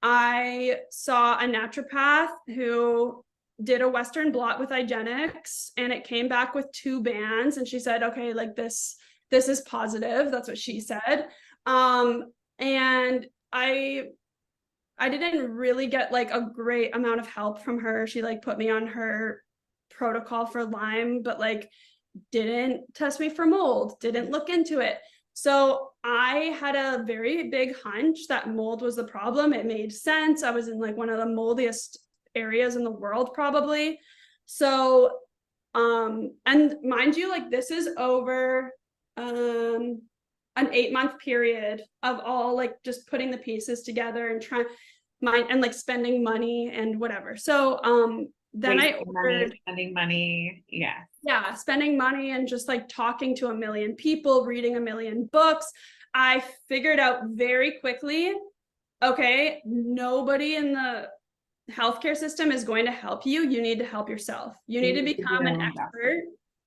I saw a naturopath who did a Western blot with IGenics, and it came back with 2 bands. And she said, okay, like this is positive. That's what she said. And I didn't really get like a great amount of help from her. She like put me on her protocol for Lyme, but like didn't test me for mold, didn't look into it. So I had a very big hunch that mold was the problem. It made sense. I was in like one of the moldiest areas in the world, probably. So, and mind you, like this is over an 8-month period of all like just putting the pieces together and trying and like spending money and whatever. So then I ordered spending money. Yeah, spending money and just like talking to a million people, reading a million books. I figured out very quickly, okay, nobody in the healthcare system is going to help you. You need to help yourself. You need to become an expert.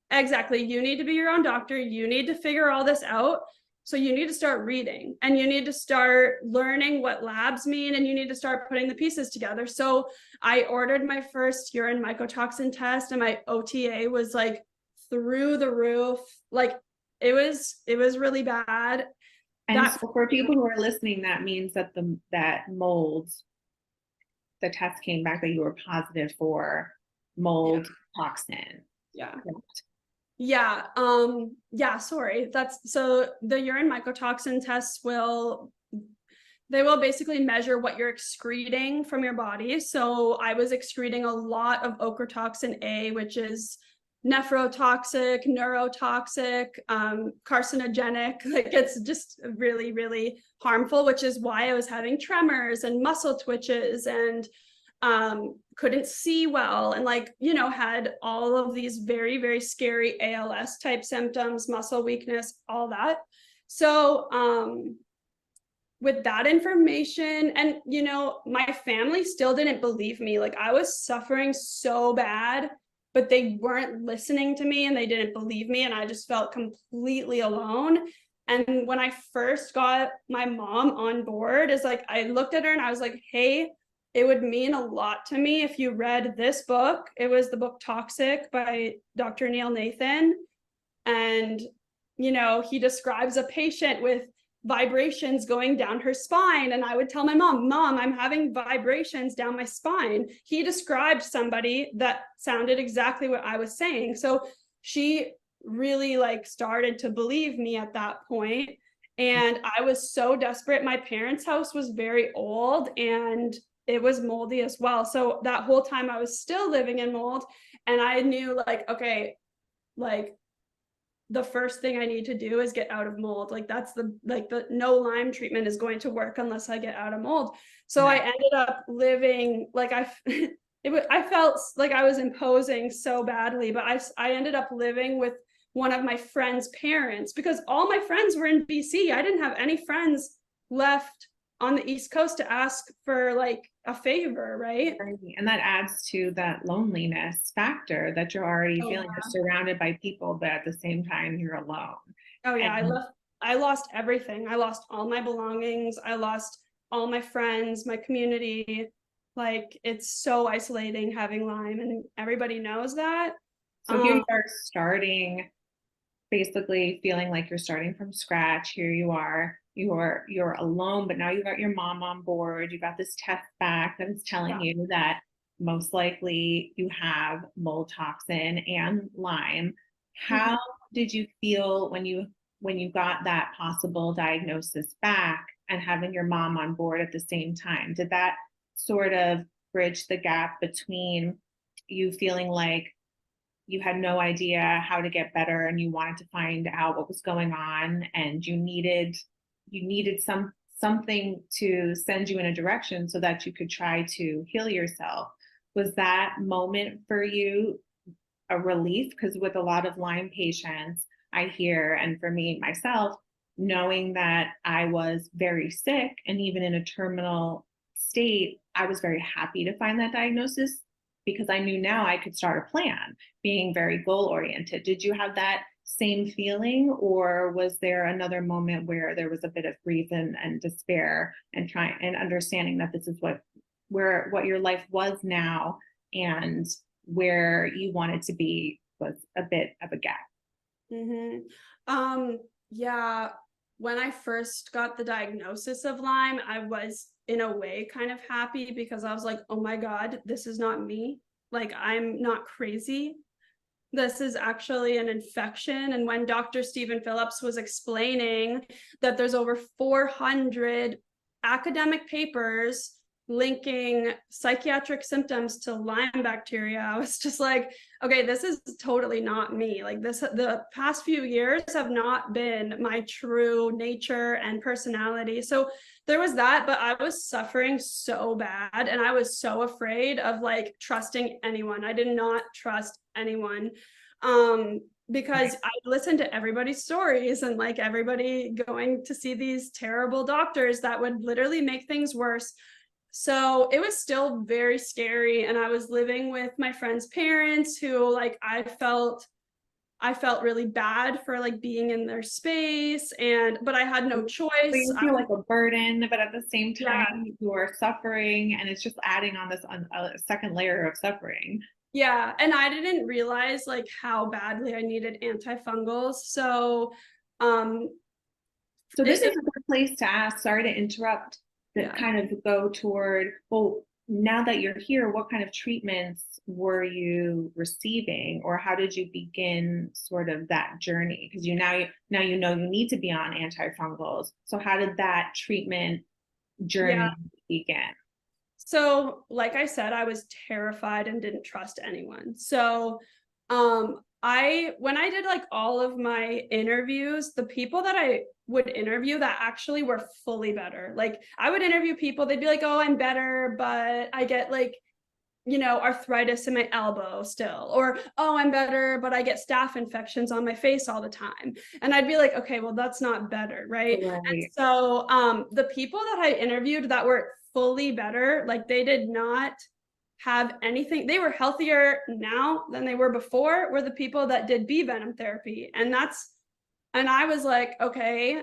Exactly. You need to be your own doctor. You need to figure all this out. So you need to start reading, and you need to start learning what labs mean, and you need to start putting the pieces together. So I ordered my first urine mycotoxin test, and my OTA was like through the roof. Like it was really bad. And so for people who are listening, that means that that mold, the test came back that you were positive for mold toxin. Yeah. Yeah. Sorry. So the urine mycotoxin tests will basically measure what you're excreting from your body. So I was excreting a lot of ochratoxin A, which is nephrotoxic, neurotoxic, carcinogenic. Like it's just really, really harmful, which is why I was having tremors and muscle twitches and couldn't see well, and like, had all of these very, very scary ALS type symptoms, muscle weakness, all that. So with that information, and my family still didn't believe me. Like I was suffering so bad, but they weren't listening to me and they didn't believe me, and I just felt completely alone. And when I first got my mom on board, is like I looked at her and I was like, hey, it would mean a lot to me if you read this book. It was the book Toxic by Dr. Neil Nathan. And, he describes a patient with vibrations going down her spine. And I would tell my mom, I'm having vibrations down my spine. He described somebody that sounded exactly what I was saying. So she really like started to believe me at that point. And I was so desperate. My parents' house was very old and it was moldy as well. So that whole time I was still living in mold, and I knew like, okay, like the first thing I need to do is get out of mold. Like that's the no Lyme treatment is going to work unless I get out of mold. So I ended up living like I felt like I was imposing so badly, but I ended up living with one of my friend's parents because all my friends were in BC. I didn't have any friends left on the East Coast to ask for like a favor, right? And that adds to that loneliness factor that you're already feeling. You're surrounded by people, but at the same time, you're alone. Oh yeah, I lost everything. I lost all my belongings. I lost all my friends, my community. Like it's so isolating having Lyme, and everybody knows that. So here you are starting, basically feeling like you're starting from scratch. Here you are, you're alone, but now you've got your mom on board. You got this test back that is telling you that most likely you have mold toxin and Lyme. How did you feel when you got that possible diagnosis back and having your mom on board at the same time? Did that sort of bridge the gap between you feeling like you had no idea how to get better and you wanted to find out what was going on and you needed something to send you in a direction so that you could try to heal yourself? Was that moment for you a relief? Because with a lot of Lyme patients, I hear, and for me myself, knowing that I was very sick and even in a terminal state, I was very happy to find that diagnosis because I knew now I could start a plan, being very goal oriented. Did you have that same feeling, or was there another moment where there was a bit of grief and despair and trying and understanding that this is what your life was now and where you wanted to be was a bit of a gap? Yeah, when I first got the diagnosis of Lyme, I was in a way kind of happy because I was like, oh my God, this is not me. Like, I'm not crazy. This is actually an infection. And when Dr. Stephen Phillips was explaining that there's over 400 academic papers linking psychiatric symptoms to Lyme bacteria, I was just like, okay, this is totally not me. Like the past few years have not been my true nature and personality. So there was that, but I was suffering so bad and I was so afraid of like trusting anyone. I did not trust anyone. Because I listened to everybody's stories and like everybody going to see these terrible doctors that would literally make things worse. So it was still very scary. And I was living with my friend's parents who like I felt really bad for like being in their space but I had no choice. So you feel like a burden, but at the same time you are suffering and it's just adding on this a second layer of suffering. Yeah. And I didn't realize like how badly I needed antifungals. So this is a good place to ask, sorry to interrupt, that kind of go toward, well, now that you're here, what kind of treatments were you receiving, or how did you begin sort of that journey? Because you know you need to be on antifungals. So how did that treatment journey begin? So, like I said, I was terrified and didn't trust anyone. So, when I did like all of my interviews, the people that I would interview that actually were fully better. Like I would interview people, they'd be like, oh, I'm better, but I get like, arthritis in my elbow still, or, oh, I'm better, but I get staph infections on my face all the time. And I'd be like, okay, well, that's not better. Right. And so, the people that I interviewed that were fully better, like they did not have anything, they were healthier now than they were before, were the people that did bee venom therapy. And I was like, okay.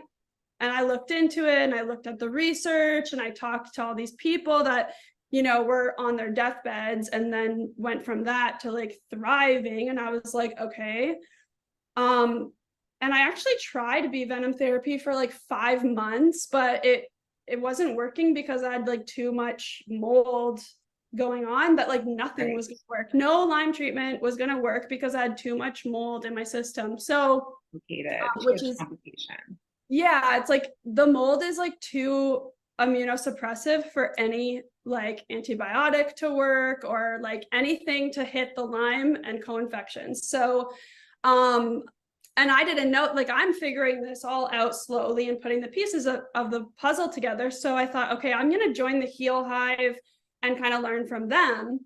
And I looked into it and I looked at the research and I talked to all these people that, were on their deathbeds and then went from that to like thriving. And I was like, okay. And I actually tried bee venom therapy for like 5 months, but it wasn't working because I had like too much mold going on that like nothing was going to work. No Lyme treatment was going to work because I had too much mold in my system. So, which is complication. Yeah, it's like the mold is like too immunosuppressive for any like antibiotic to work or like anything to hit the Lyme and co-infections. So, And I didn't know, like, I'm figuring this all out slowly and putting the pieces of the puzzle together. So I thought, okay, I'm going to join the Heal Hive and kind of learn from them.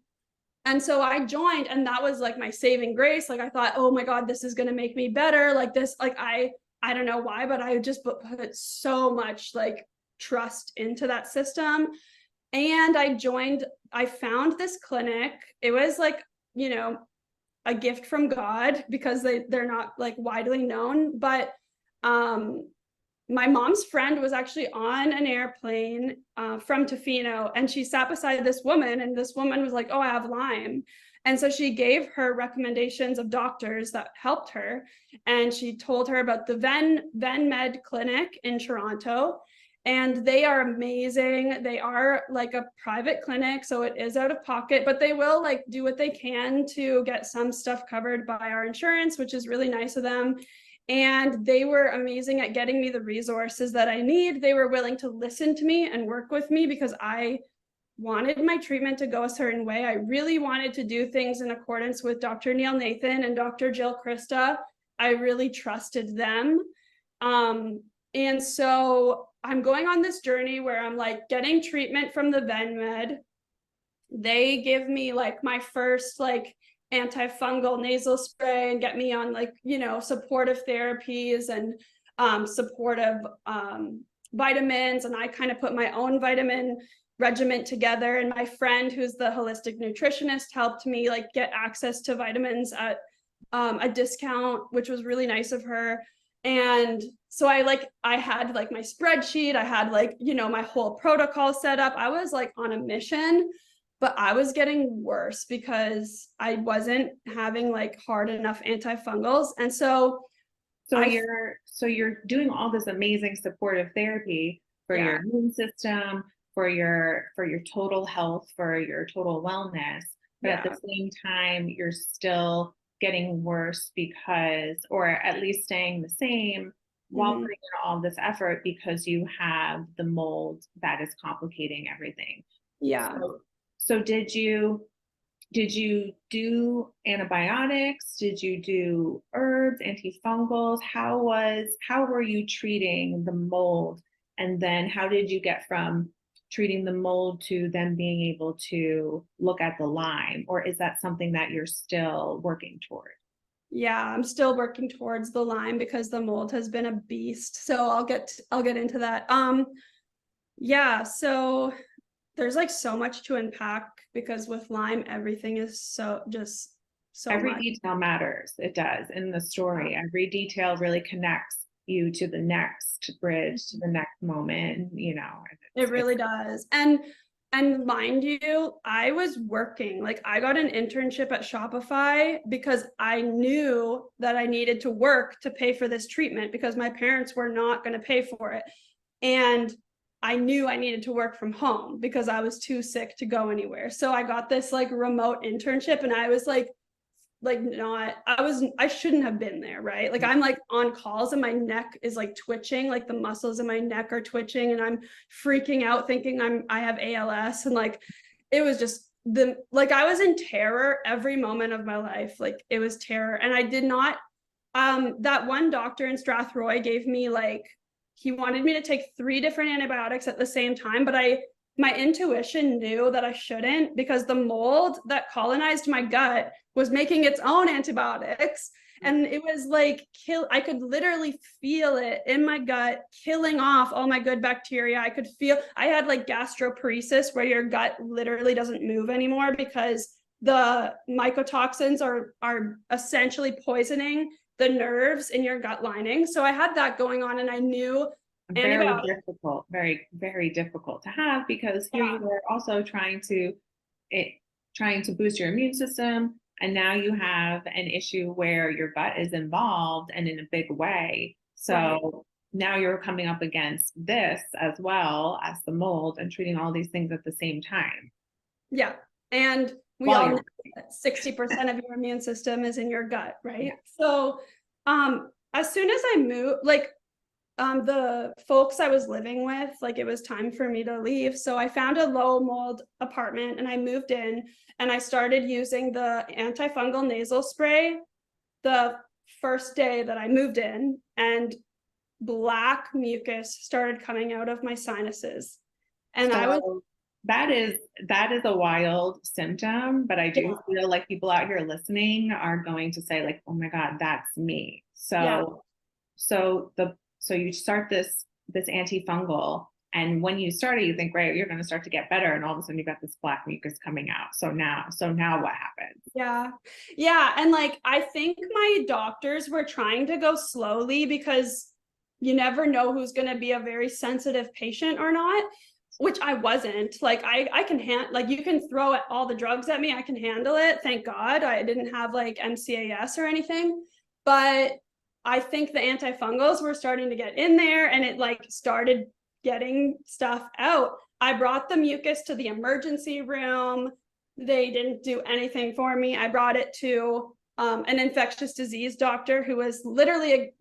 And so I joined, and that was like my saving grace. Like, I thought, oh my God, this is going to make me better. Like this, like, I don't know why, but I just put so much like trust into that system. And I found this clinic. It was like, you know, a gift from God, because they're not like widely known. But my mom's friend was actually on an airplane from Tofino, and she sat beside this woman, and this woman was like, oh, I have Lyme. And so she gave her recommendations of doctors that helped her. And she told her about the Ven Med clinic in Toronto. And they are amazing. They are like a private clinic, so it is out of pocket, but they will like do what they can to get some stuff covered by our insurance, which is really nice of them. And they were amazing at getting me the resources that I need. They were willing to listen to me and work with me, because I wanted my treatment to go a certain way. I really wanted to do things in accordance with Dr. Johannesen and Dr. Jill Krista. I really trusted them. And so I'm going on this journey where I'm like getting treatment from the Ven Med. They give me like my first like antifungal nasal spray and get me on like, you know, supportive therapies and supportive vitamins. And I kind of put my own vitamin regimen together. And my friend, who's the holistic nutritionist, helped me like get access to vitamins at a discount, which was really nice of her. And so I had like my spreadsheet, I had like, you know, my whole protocol set up. I was like on a mission, but I was getting worse because I wasn't having like hard enough antifungals. And so you're doing all this amazing supportive therapy for your immune system, for your total health, for your total wellness, but at the same time you're still getting worse because, or at least staying the same while putting in all this effort, because you have the mold that is complicating everything. So did you do antibiotics? Did you do herbs, antifungals? How were you treating the mold? And then how did you get from treating the mold to then being able to look at the Lyme? Or is that something that you're still working toward? Yeah, I'm still working towards the Lyme because the mold has been a beast. So I'll get into that. Yeah, so there's like so much to unpack, because with Lyme, everything is so every much. detail matters. It does in the story. Every detail really connects you to the next bridge, to the next moment, you know. It really does. And mind you, I was working, like I got an internship at Shopify because I knew that I needed to work to pay for this treatment, because my parents were not going to pay for it. And I knew I needed to work from home because I was too sick to go anywhere. So I got this like remote internship, and I was like I shouldn't have been there, right? Like I'm like on calls and my neck is like twitching, like the muscles in my neck are twitching, and I'm freaking out thinking I have ALS. And like it was just I was in terror every moment of my life. Like it was terror. And I did not that one doctor in Strathroy gave me like, he wanted me to take 3 different antibiotics at the same time, but my intuition knew that I shouldn't, because the mold that colonized my gut was making its own antibiotics. And it was like I could literally feel it in my gut, killing off all my good bacteria. I had like gastroparesis, where your gut literally doesn't move anymore because the mycotoxins are essentially poisoning the nerves in your gut lining. So I had that going on, and I knew very, very difficult to have, because here you were also trying to boost your immune system. And now you have an issue where your gut is involved, and in a big way. So now you're coming up against this as well as the mold, and treating all these things at the same time. Yeah. And we all know that 60% of your immune system is in your gut, right? Yeah. So as soon as I moved, like the folks I was living with, like it was time for me to leave. So I found a low mold apartment, and I moved in, and I started using the antifungal nasal spray. The first day that I moved in, and black mucus started coming out of my sinuses. And I was, that is a wild symptom, but I do feel like people out here listening are going to say like, oh my God, that's me. So you start this antifungal, and when you start it, you think, right, you're going to start to get better, and all of a sudden you've got this black mucus coming out. So now what happens? Yeah. And like, I think my doctors were trying to go slowly, because you never know who's going to be a very sensitive patient or not, which I wasn't. Like, I can like, you can throw all the drugs at me, I can handle it. Thank God I didn't have like MCAS or anything. But I think the antifungals were starting to get in there, and it like started getting stuff out. I brought the mucus to the emergency room. They didn't do anything for me. I brought it to an infectious disease doctor who was literally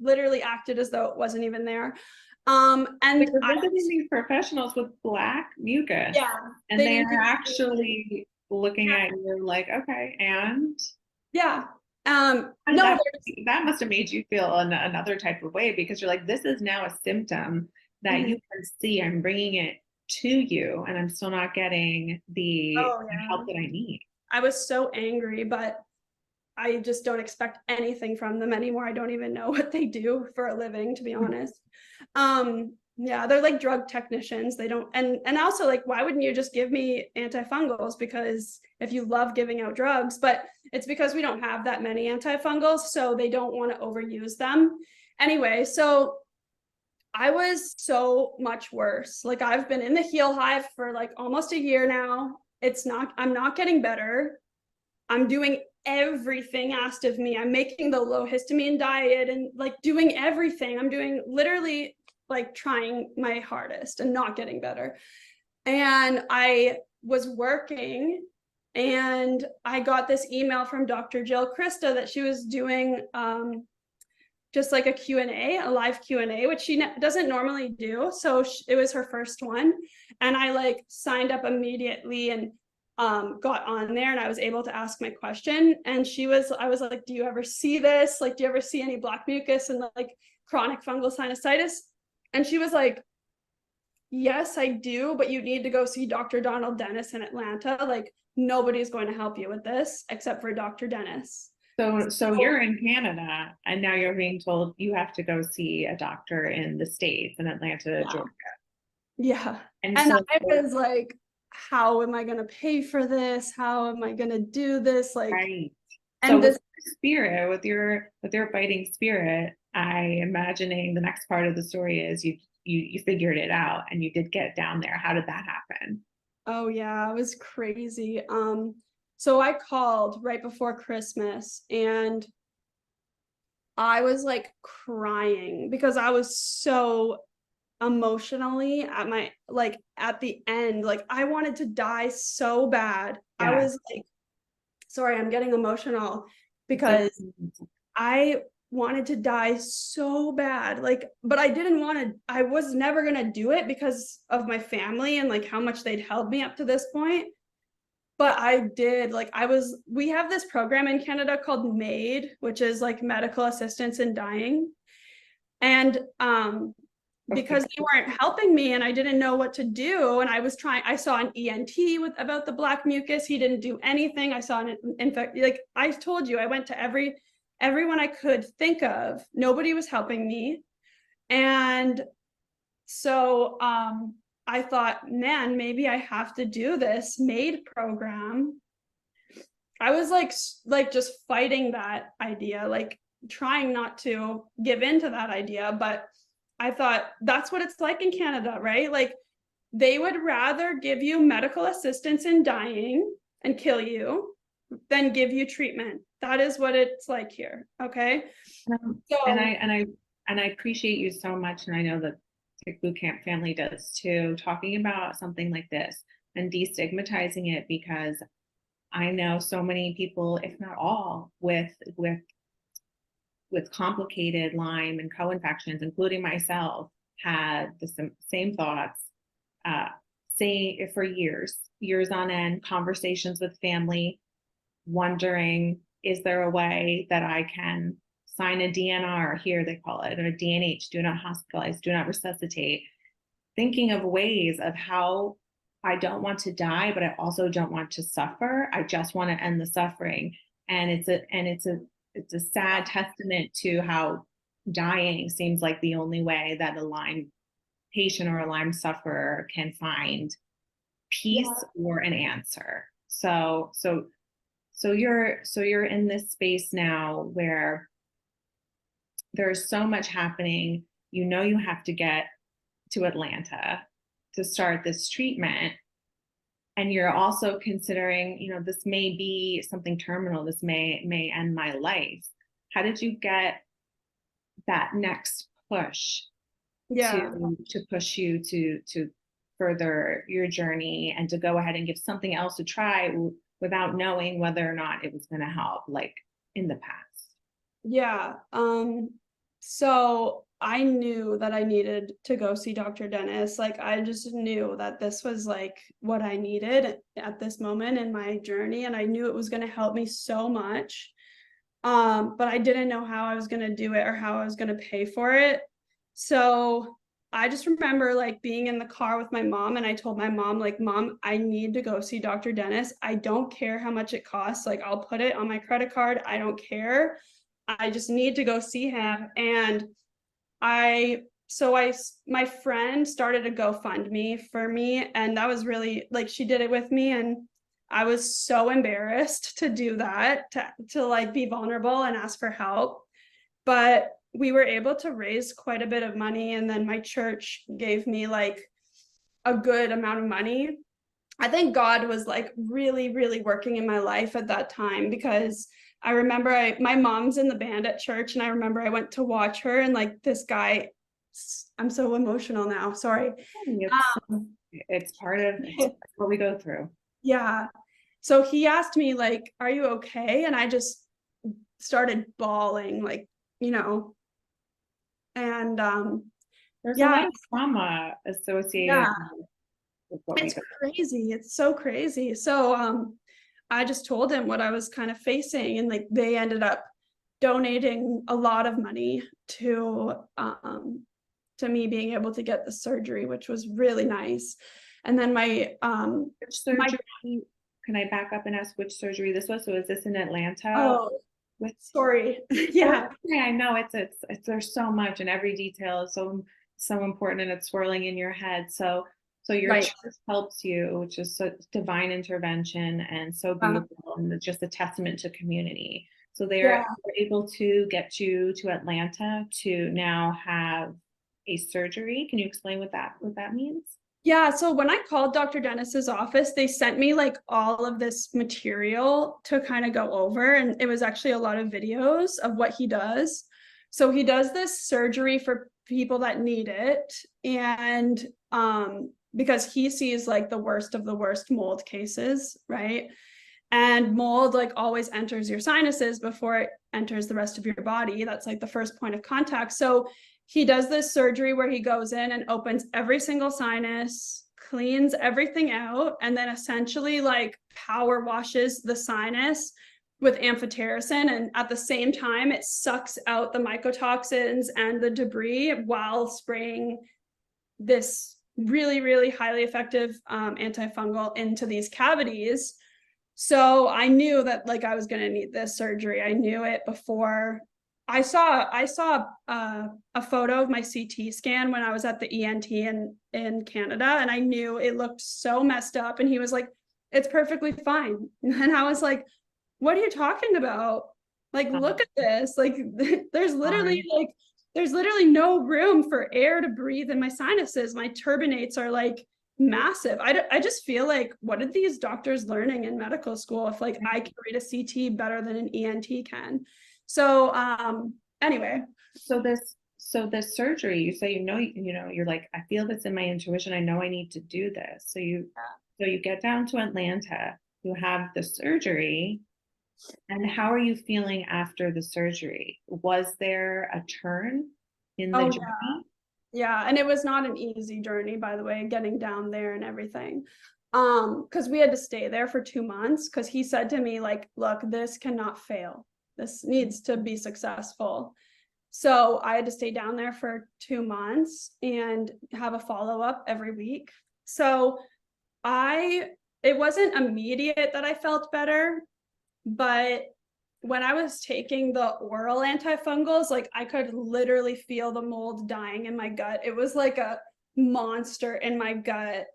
acted as though it wasn't even there. And you're visiting these professionals with black mucus, and they're actually looking at you like, okay, and no, that must have made you feel another type of way, because you're like, this is now a symptom that you can see. I'm bringing it to you, and I'm still not getting the help that I need. I was so angry, but I just don't expect anything from them anymore. I don't even know what they do for a living, to be honest. They're like drug technicians. They don't, and also like, why wouldn't you just give me antifungals? Because if you love giving out drugs, but it's because we don't have that many antifungals, so they don't want to overuse them. Anyway, so I was so much worse. Like, I've been in the heel hive for like almost a year now. I'm not getting better. I'm doing everything asked of me. I'm making the low histamine diet and like doing everything. I'm doing literally like trying my hardest and not getting better. And I was working, and I got this email from Dr. Jill Krista that she was doing just like a Q&A, a live Q&A, which she doesn't normally do. So it was her first one. And I like signed up immediately and got on there, and I was able to ask my question. And I was like, do you ever see this? Like, do you ever see any black mucus and like chronic fungal sinusitis? And she was like, yes, I do, but you need to go see Dr. Donald Dennis in Atlanta. Like, nobody's going to help you with this except for Dr. Dennis. So you're in Canada, and now you're being told you have to go see a doctor in the States, in Atlanta, Georgia. Yeah. And I was like, how am I going to pay for this? How am I going to do this? Like, right. And so with your spirit, with your fighting spirit, I imagining the next part of the story is you figured it out, and you did get down there. How did that happen? Oh yeah, it was crazy. So I called right before Christmas, and I was like crying because I was so emotionally at the end. Like, I wanted to die so bad. I was like, sorry, I'm getting emotional because I wanted to die so bad. Like, but I was never going to do it because of my family and like how much they'd held me up to this point. But I did. Like, we have this program in Canada called MAID, which is like medical assistance in dying. And because they weren't helping me and I didn't know what to do, and I saw an ENT about the black mucus. He didn't do anything. I saw like I told you, I went to everyone I could think of. Nobody was helping me. And so I thought, man, maybe I have to do this MAID program. I was like just fighting that idea, like trying not to give in to that idea. But I thought, that's what it's like in Canada, right? Like, they would rather give you medical assistance in dying and kill you than give you treatment. That is what it's like here. Okay. And I appreciate you so much. And I know that Tick Boot Camp family does too, talking about something like this and destigmatizing it, because I know so many people, if not all, with complicated Lyme and co-infections, including myself, had the same thoughts, saying for years on end, conversations with family, wondering, is there a way that I can sign a DNR, here they call it, or DNH, do not hospitalize, do not resuscitate, thinking of ways of how I don't want to die, but I also don't want to suffer. I just want to end the suffering. And it's a sad testament to how dying seems like the only way that a Lyme patient or a Lyme sufferer can find peace or an answer. So you're in this space now where there's so much happening. You have to get to Atlanta to start this treatment. And you're also considering, this may be something terminal. This may end my life. How did you get that next push to push you to further your journey and to go ahead and give something else a try without knowing whether or not it was going to help, like in the past? Yeah. So I knew that I needed to go see Dr. Dennis. Like, I just knew that this was like what I needed at this moment in my journey. And I knew it was going to help me so much. But I didn't know how I was going to do it or how I was going to pay for it. So I just remember like being in the car with my mom, and I told my mom, like, Mom, I need to go see Dr. Dennis. I don't care how much it costs. Like, I'll put it on my credit card. I don't care. I just need to go see him. And my friend started a GoFundMe for me, and that was really like, she did it with me, and I was so embarrassed to do that, to like be vulnerable and ask for help. But we were able to raise quite a bit of money, and then my church gave me like a good amount of money. I think God was like really, really working in my life at that time, because I remember my mom's in the band at church, and I remember I went to watch her, and like this guy, I'm so emotional now, sorry. It's part of what we go through. Yeah. So he asked me like, are you okay? And I just started bawling, like, and there's a lot of trauma associated with what it's crazy. It's so crazy. So I just told him what I was kind of facing, and like they ended up donating a lot of money to me being able to get the surgery, which was really nice. And then my can I back up and ask which surgery this was? So is this in Atlanta? Oh, sorry. Yeah. I know it's there's so much, and every detail is so important, and it's swirling in your head. So your church helps you, which is so divine intervention and so beautiful, and it's just a testament to community. So they're able to get you to Atlanta to now have a surgery. Can you explain what that means? Yeah, so when I called Dr. Dennis's office, they sent me like all of this material to kind of go over, and it was actually a lot of videos of what he does. So he does this surgery for people that need it, and because he sees like the worst of the worst mold cases, right? And mold like always enters your sinuses before it enters the rest of your body. That's like the first point of contact. So he does this surgery where he goes in and opens every single sinus, cleans everything out, and then essentially like power washes the sinus with amphotericin. And at the same time, it sucks out the mycotoxins and the debris while spraying this really, really highly effective antifungal into these cavities. So I knew that like I was going to need this surgery. I knew it before. I saw a photo of my CT scan when I was at the ENT in Canada, and I knew it looked so messed up. And he was like, it's perfectly fine. And I was like, what are you talking about? Like, look at this. Like, there's literally no room for air to breathe in my sinuses. My turbinates are like massive. I just feel like, what are these doctors learning in medical school if like I can read a CT better than an ENT can? So anyway. So this surgery, you say, you're like, I feel this in my intuition. I know I need to do this. So you get down to Atlanta, you have the surgery. And how are you feeling after the surgery? Was there a turn in the journey? Yeah, and it was not an easy journey, by the way, getting down there and everything. Because we had to stay there for 2 months, because he said to me, like, look, this cannot fail. this needs to be successful. So I had to stay down there for 2 months and have a follow-up every week. So it wasn't immediate that I felt better, but when I was taking the oral antifungals, like I could literally feel the mold dying in my gut. It was like a monster in my gut,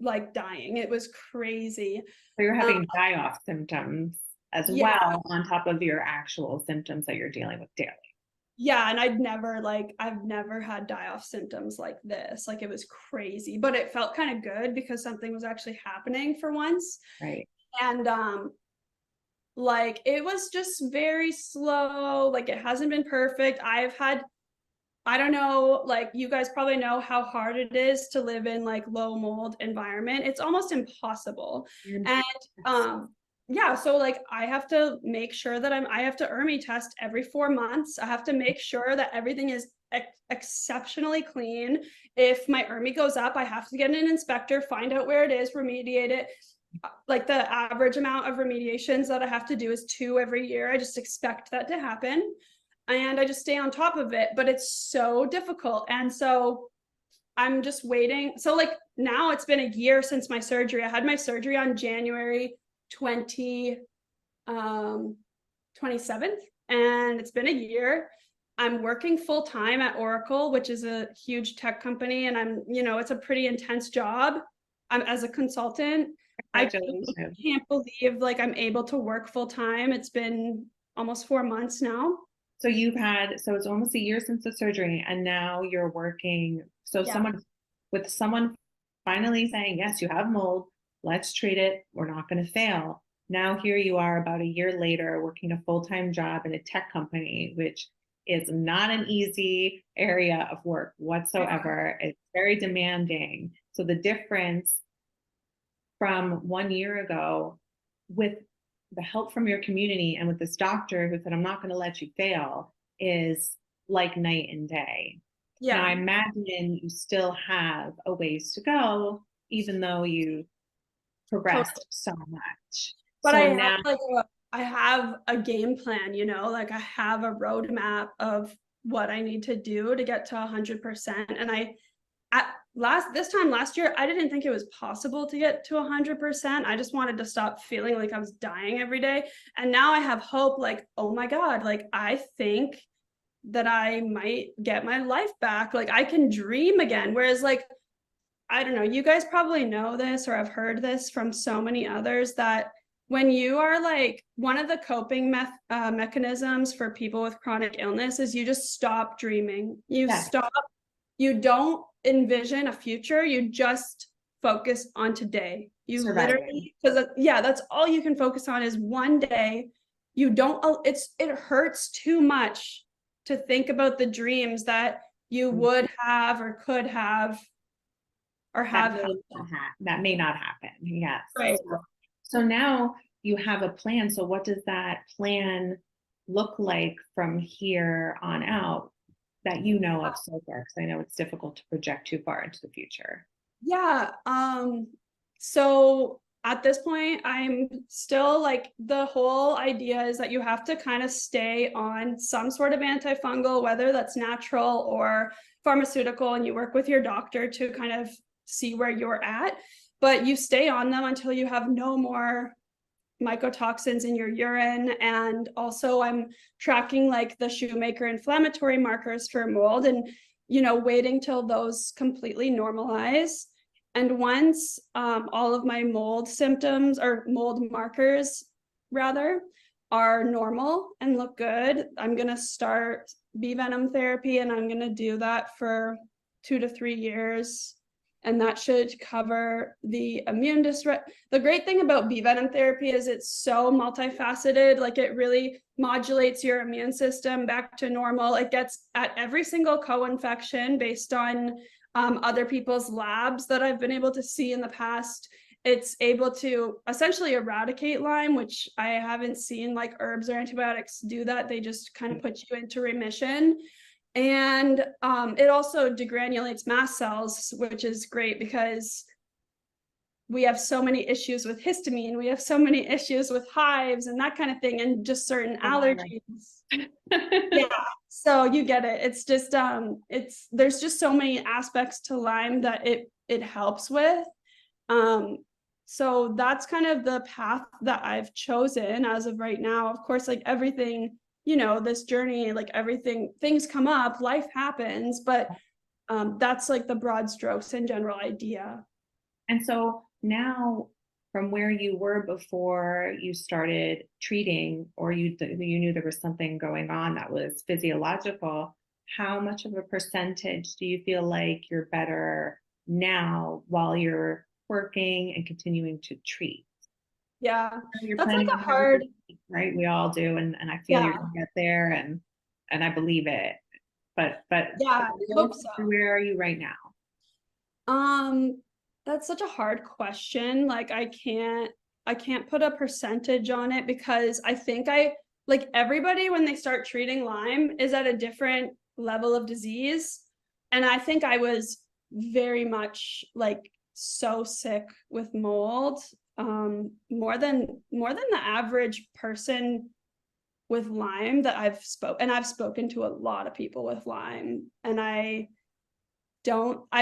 like dying. It was crazy. So you're having die-off symptoms as well on top of your actual symptoms that you're dealing with daily. Yeah, and I've never had die-off symptoms like this. Like it was crazy, but it felt kind of good because something was actually happening for once. Right. And like it was just very slow. Like it hasn't been perfect. I don't know, like you guys probably know how hard it is to live in like low mold environment. It's almost impossible. And yeah, so like I have to make sure that I have to ERMI test every 4 months. I have to make sure that everything is exceptionally clean. If my ERMI goes up, I have to get an inspector, find out where it is, remediate it. Like the average amount of remediations that I have to do is 2 every year. I just expect that to happen. And I just stay on top of it, but it's so difficult. And so I'm just waiting. So like now it's been a year since my surgery. I had my surgery on January 27th, and it's been a year. I'm working full time at Oracle, which is a huge tech company. And it's a pretty intense job. I'm as a consultant. I can't believe like I'm able to work full time. It's been almost 4 months now. So it's almost a year since the surgery, and now you're working. So someone finally saying, yes, you have mold, let's treat it. We're not going to fail. Now here you are about a year later working a full-time job in a tech company, which is not an easy area of work whatsoever. It's very demanding. So the difference from 1 year ago with the help from your community and with this doctor who said, I'm not going to let you fail, is like night and day. Yeah. Now I imagine you still have a ways to go, even though you progressed so much. But so I have a game plan, like I have a roadmap of what I need to do to get to 100%. And this time last year, I didn't think it was possible to get to 100%. I just wanted to stop feeling like I was dying every day. And now I have hope, like, oh my God, like I think that I might get my life back. Like I can dream again. Whereas like, I don't know, you guys probably know this or have heard this from so many others that when you are like, one of the coping mechanisms for people with chronic illness is you just stop dreaming. You don't envision a future. You just focus on today. You literally, because that's all you can focus on is one day. You don't, it hurts too much to think about the dreams that you would have or could have or have. That may not happen. Yes. Right. So now you have a plan. So what does that plan look like from here on out that you know of so far? Because I know it's difficult to project too far into the future. Yeah. So at this point, I'm still like, the whole idea is that you have to kind of stay on some sort of antifungal, whether that's natural or pharmaceutical, and you work with your doctor to kind of see where you're at, but you stay on them until you have no more mycotoxins in your urine. And also I'm tracking like the Shoemaker inflammatory markers for mold and, waiting till those completely normalize. And once all of my mold symptoms or mold markers rather are normal and look good, I'm going to start bee venom therapy, and I'm going to do that for 2 to 3 years. And that should cover the immune dysregulation. The great thing about bee venom therapy is it's so multifaceted. Like it really modulates your immune system back to normal. It gets at every single co-infection based on other people's labs that I've been able to see in the past. It's able to essentially eradicate Lyme, which I haven't seen like herbs or antibiotics do that. They just kind of put you into remission. And it also degranulates mast cells, which is great because we have so many issues with histamine, we have so many issues with hives and that kind of thing, and just certain allergies. Yeah, so you get it. It's just there's just so many aspects to Lyme that it helps with. So that's kind of the path that I've chosen as of right now. Of course, like everything, this journey, like everything, things come up, life happens, but that's like the broad strokes and general idea. And so now, from where you were before you started treating, or you knew there was something going on that was physiological, how much of a percentage do you feel like you're better now while you're working and continuing to treat? Yeah, You're that's like planning a on hard, right? We all do, and I feel you're gonna get there, and I believe it. But yeah, I hope so. where are you right now? That's such a hard question. Like I can't put a percentage on it, because I think like everybody when they start treating Lyme is at a different level of disease. And I think I was very much like so sick with mold, more than the average person with Lyme that I've spoken to a lot of people with Lyme, and I've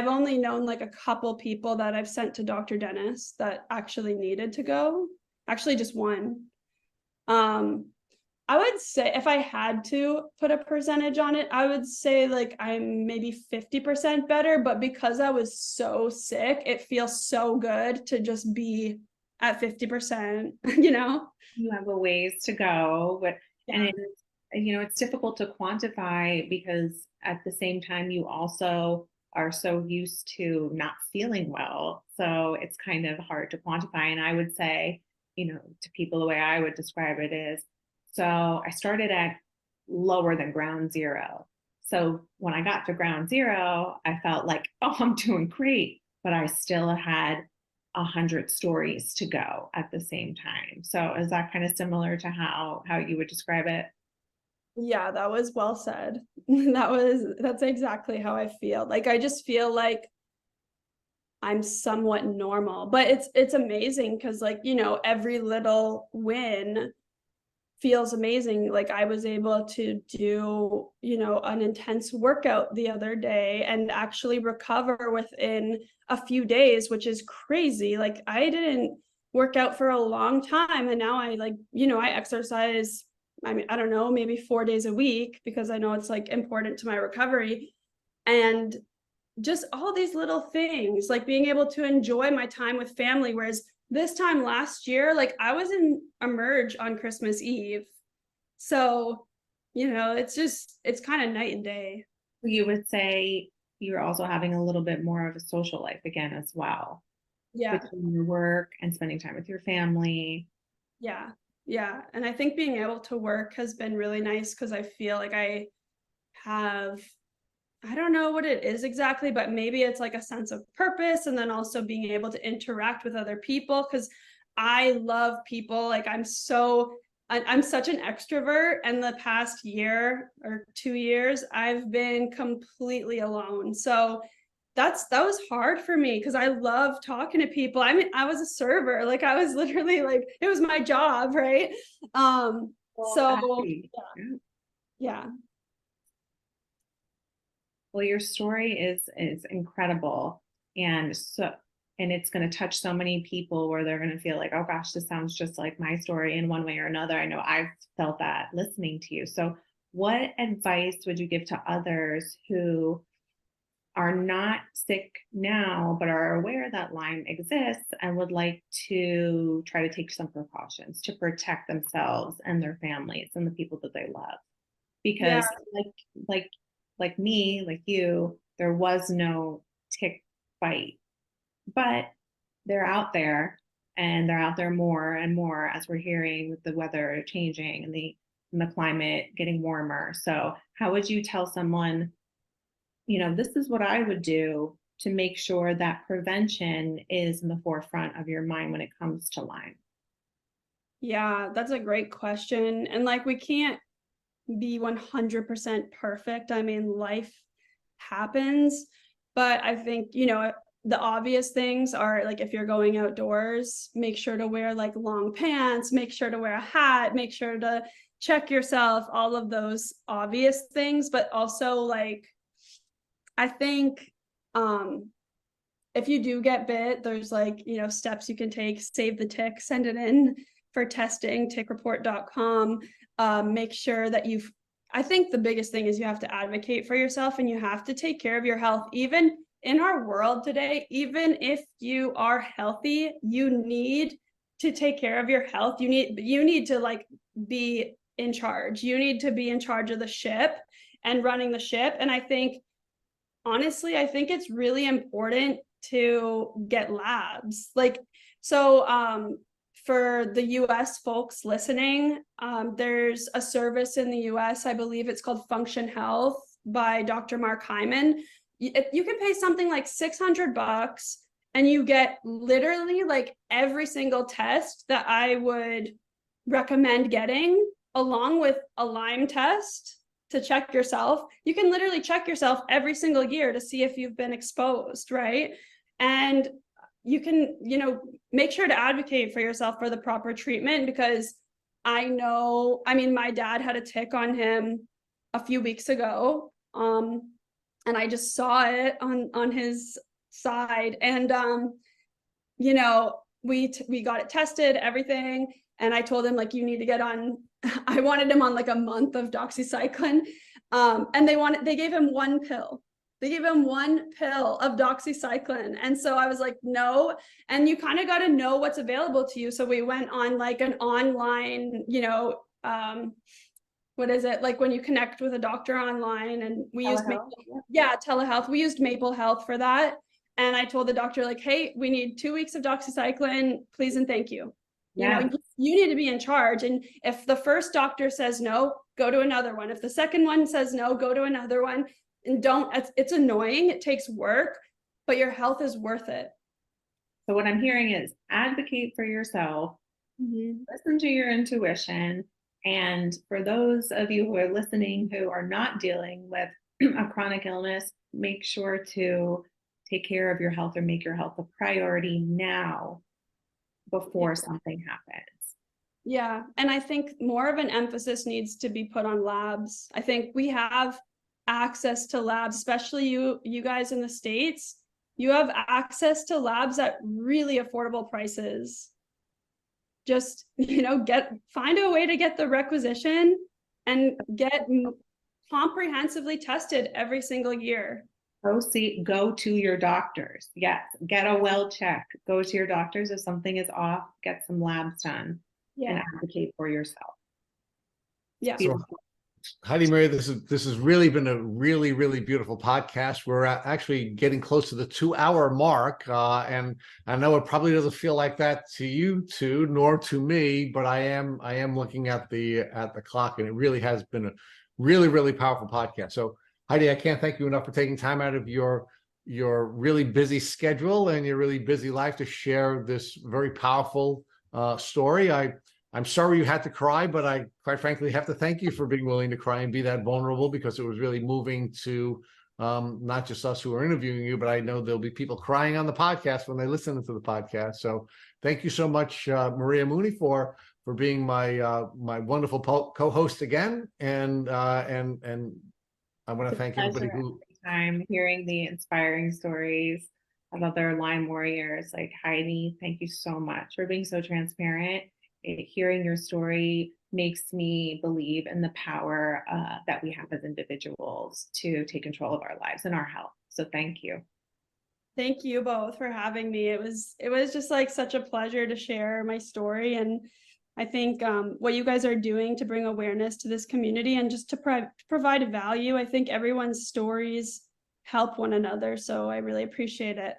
only known like a couple people that I've sent to Dr. Dennis that actually needed to go. Actually, just one. I would say if I had to put a percentage on it, I would say like I'm maybe 50% better, but because I was so sick, it feels so good to just be at 50%, You have a ways to go, but Yeah. and it's difficult to quantify, because at the same time you also are so used to not feeling well. So it's kind of hard to quantify. And I would say, to people, the way I would describe it is, so I started at lower than ground zero. So when I got to ground zero, I felt like, oh, I'm doing great, but I still had 100 stories to go at the same time. So is that kind of similar to how you would describe it? Yeah, that was well said. That's exactly how I feel. Like I just feel like I'm somewhat normal, but it's amazing because like, every little win feels amazing. Like I was able to do, an intense workout the other day and actually recover within a few days, which is crazy. Like I didn't work out for a long time, and now I like, I exercise, I mean, I don't know, maybe 4 days a week, because I know it's like important to my recovery. And just all these little things, like being able to enjoy my time with family. Whereas this time last year, like I was in Emerge on Christmas Eve. So, it's kind of night and day. You would say you're also having a little bit more of a social life again as well, Yeah. between your work and spending time with your family. Yeah. Yeah. And I think being able to work has been really nice, because I feel like I don't know what it is exactly, but maybe it's like a sense of purpose, and then also being able to interact with other people, because I love people. Like I'm such an extrovert, and the past year or 2 years I've been completely alone. So that was hard for me, because I love talking to people. I mean, I was a server, like I was literally like, it was my job, right? So yeah. Well, your story is incredible, and it's going to touch so many people, where they're going to feel like, oh gosh, this sounds just like my story in one way or another. I know I've felt that listening to you. So, what advice would you give to others who are not sick now but are aware that Lyme exists and would like to try to take some precautions to protect themselves and their families and the people that they love? Because like like me, like you, there was no tick bite, but they're out there, and they're out there more and more, as we're hearing with the weather changing and the climate getting warmer. So how would you tell someone, this is what I would do to make sure that prevention is in the forefront of your mind when it comes to Lyme? Yeah, that's a great question. And like we can't be 100% perfect. I mean, life happens, but I think, the obvious things are like, if you're going outdoors, make sure to wear like long pants, make sure to wear a hat, make sure to check yourself, all of those obvious things. But also, like, I think if you do get bit, there's like, steps you can take. Save the tick, send it in for testing, tickreport.com. Make sure that I think the biggest thing is you have to advocate for yourself, and you have to take care of your health. Even in our world today, even if you are healthy, you need to take care of your health. You need to like be in charge. You need to be in charge of the ship and running the ship. And I think, honestly, it's really important to get labs. Like, so for the US folks listening, there's a service in the US, I believe it's called Function Health by Dr. Mark Hyman. You can pay something like $600 and you get literally like every single test that I would recommend getting, along with a Lyme test to check yourself. You can literally check yourself every single year to see if you've been exposed, right? And you can, make sure to advocate for yourself for the proper treatment, because I mean, my dad had a tick on him a few weeks ago. And I just saw it on his side. And, we got it tested, everything. And I told him, like, you need to get on, I wanted him on like a month of doxycycline. And they gave him one pill. They gave him one pill of doxycycline. And so I was like, no. And you kind of got to know what's available to you. So we went on like an online, what is it? Like when you connect with a doctor online, and we used telehealth. We used Maple Health for that. And I told the doctor, like, hey, we need 2 weeks of doxycycline, please and thank you. Yeah. You need to be in charge. And if the first doctor says no, go to another one. If the second one says no, go to another one. And it's annoying. It takes work, but your health is worth it. So what I'm hearing is advocate for yourself, listen to your intuition. And for those of you who are listening who are not dealing with a chronic illness, make sure to take care of your health, or make your health a priority now before something happens. Yeah. And I think more of an emphasis needs to be put on labs. I think we have access to labs, especially you guys in the States. You have access to labs at really affordable prices. Just, find a way to get the requisition and get comprehensively tested every single year. Go to your doctors. Yes. Get a well check. Go to your doctors. If something is off, get some labs done. Yeah. And advocate for yourself. Yeah. So, Heidi, Maria, this has really been a really, really beautiful podcast. We're actually getting close to the 2-hour mark, and I know it probably doesn't feel like that to you two, nor to me, but I am looking at the clock, and it really has been a really, really powerful podcast. So, Heidi, I can't thank you enough for taking time out of your really busy schedule and your really busy life to share this very powerful story. I'm sorry you had to cry, but I quite frankly have to thank you for being willing to cry and be that vulnerable, because it was really moving to not just us who are interviewing you, but I know there'll be people crying on the podcast when they listen to the podcast. So thank you so much, Maria Mooney, for being my wonderful co-host again. And I want to thank everybody who time hearing the inspiring stories of other Lyme warriors like Heidi. Thank you so much for being so transparent. Hearing your story makes me believe in the power that we have as individuals to take control of our lives and our health. So thank you. Thank you both for having me. It was just like such a pleasure to share my story. And I think what you guys are doing to bring awareness to this community and just to provide value, I think everyone's stories help one another. So I really appreciate it.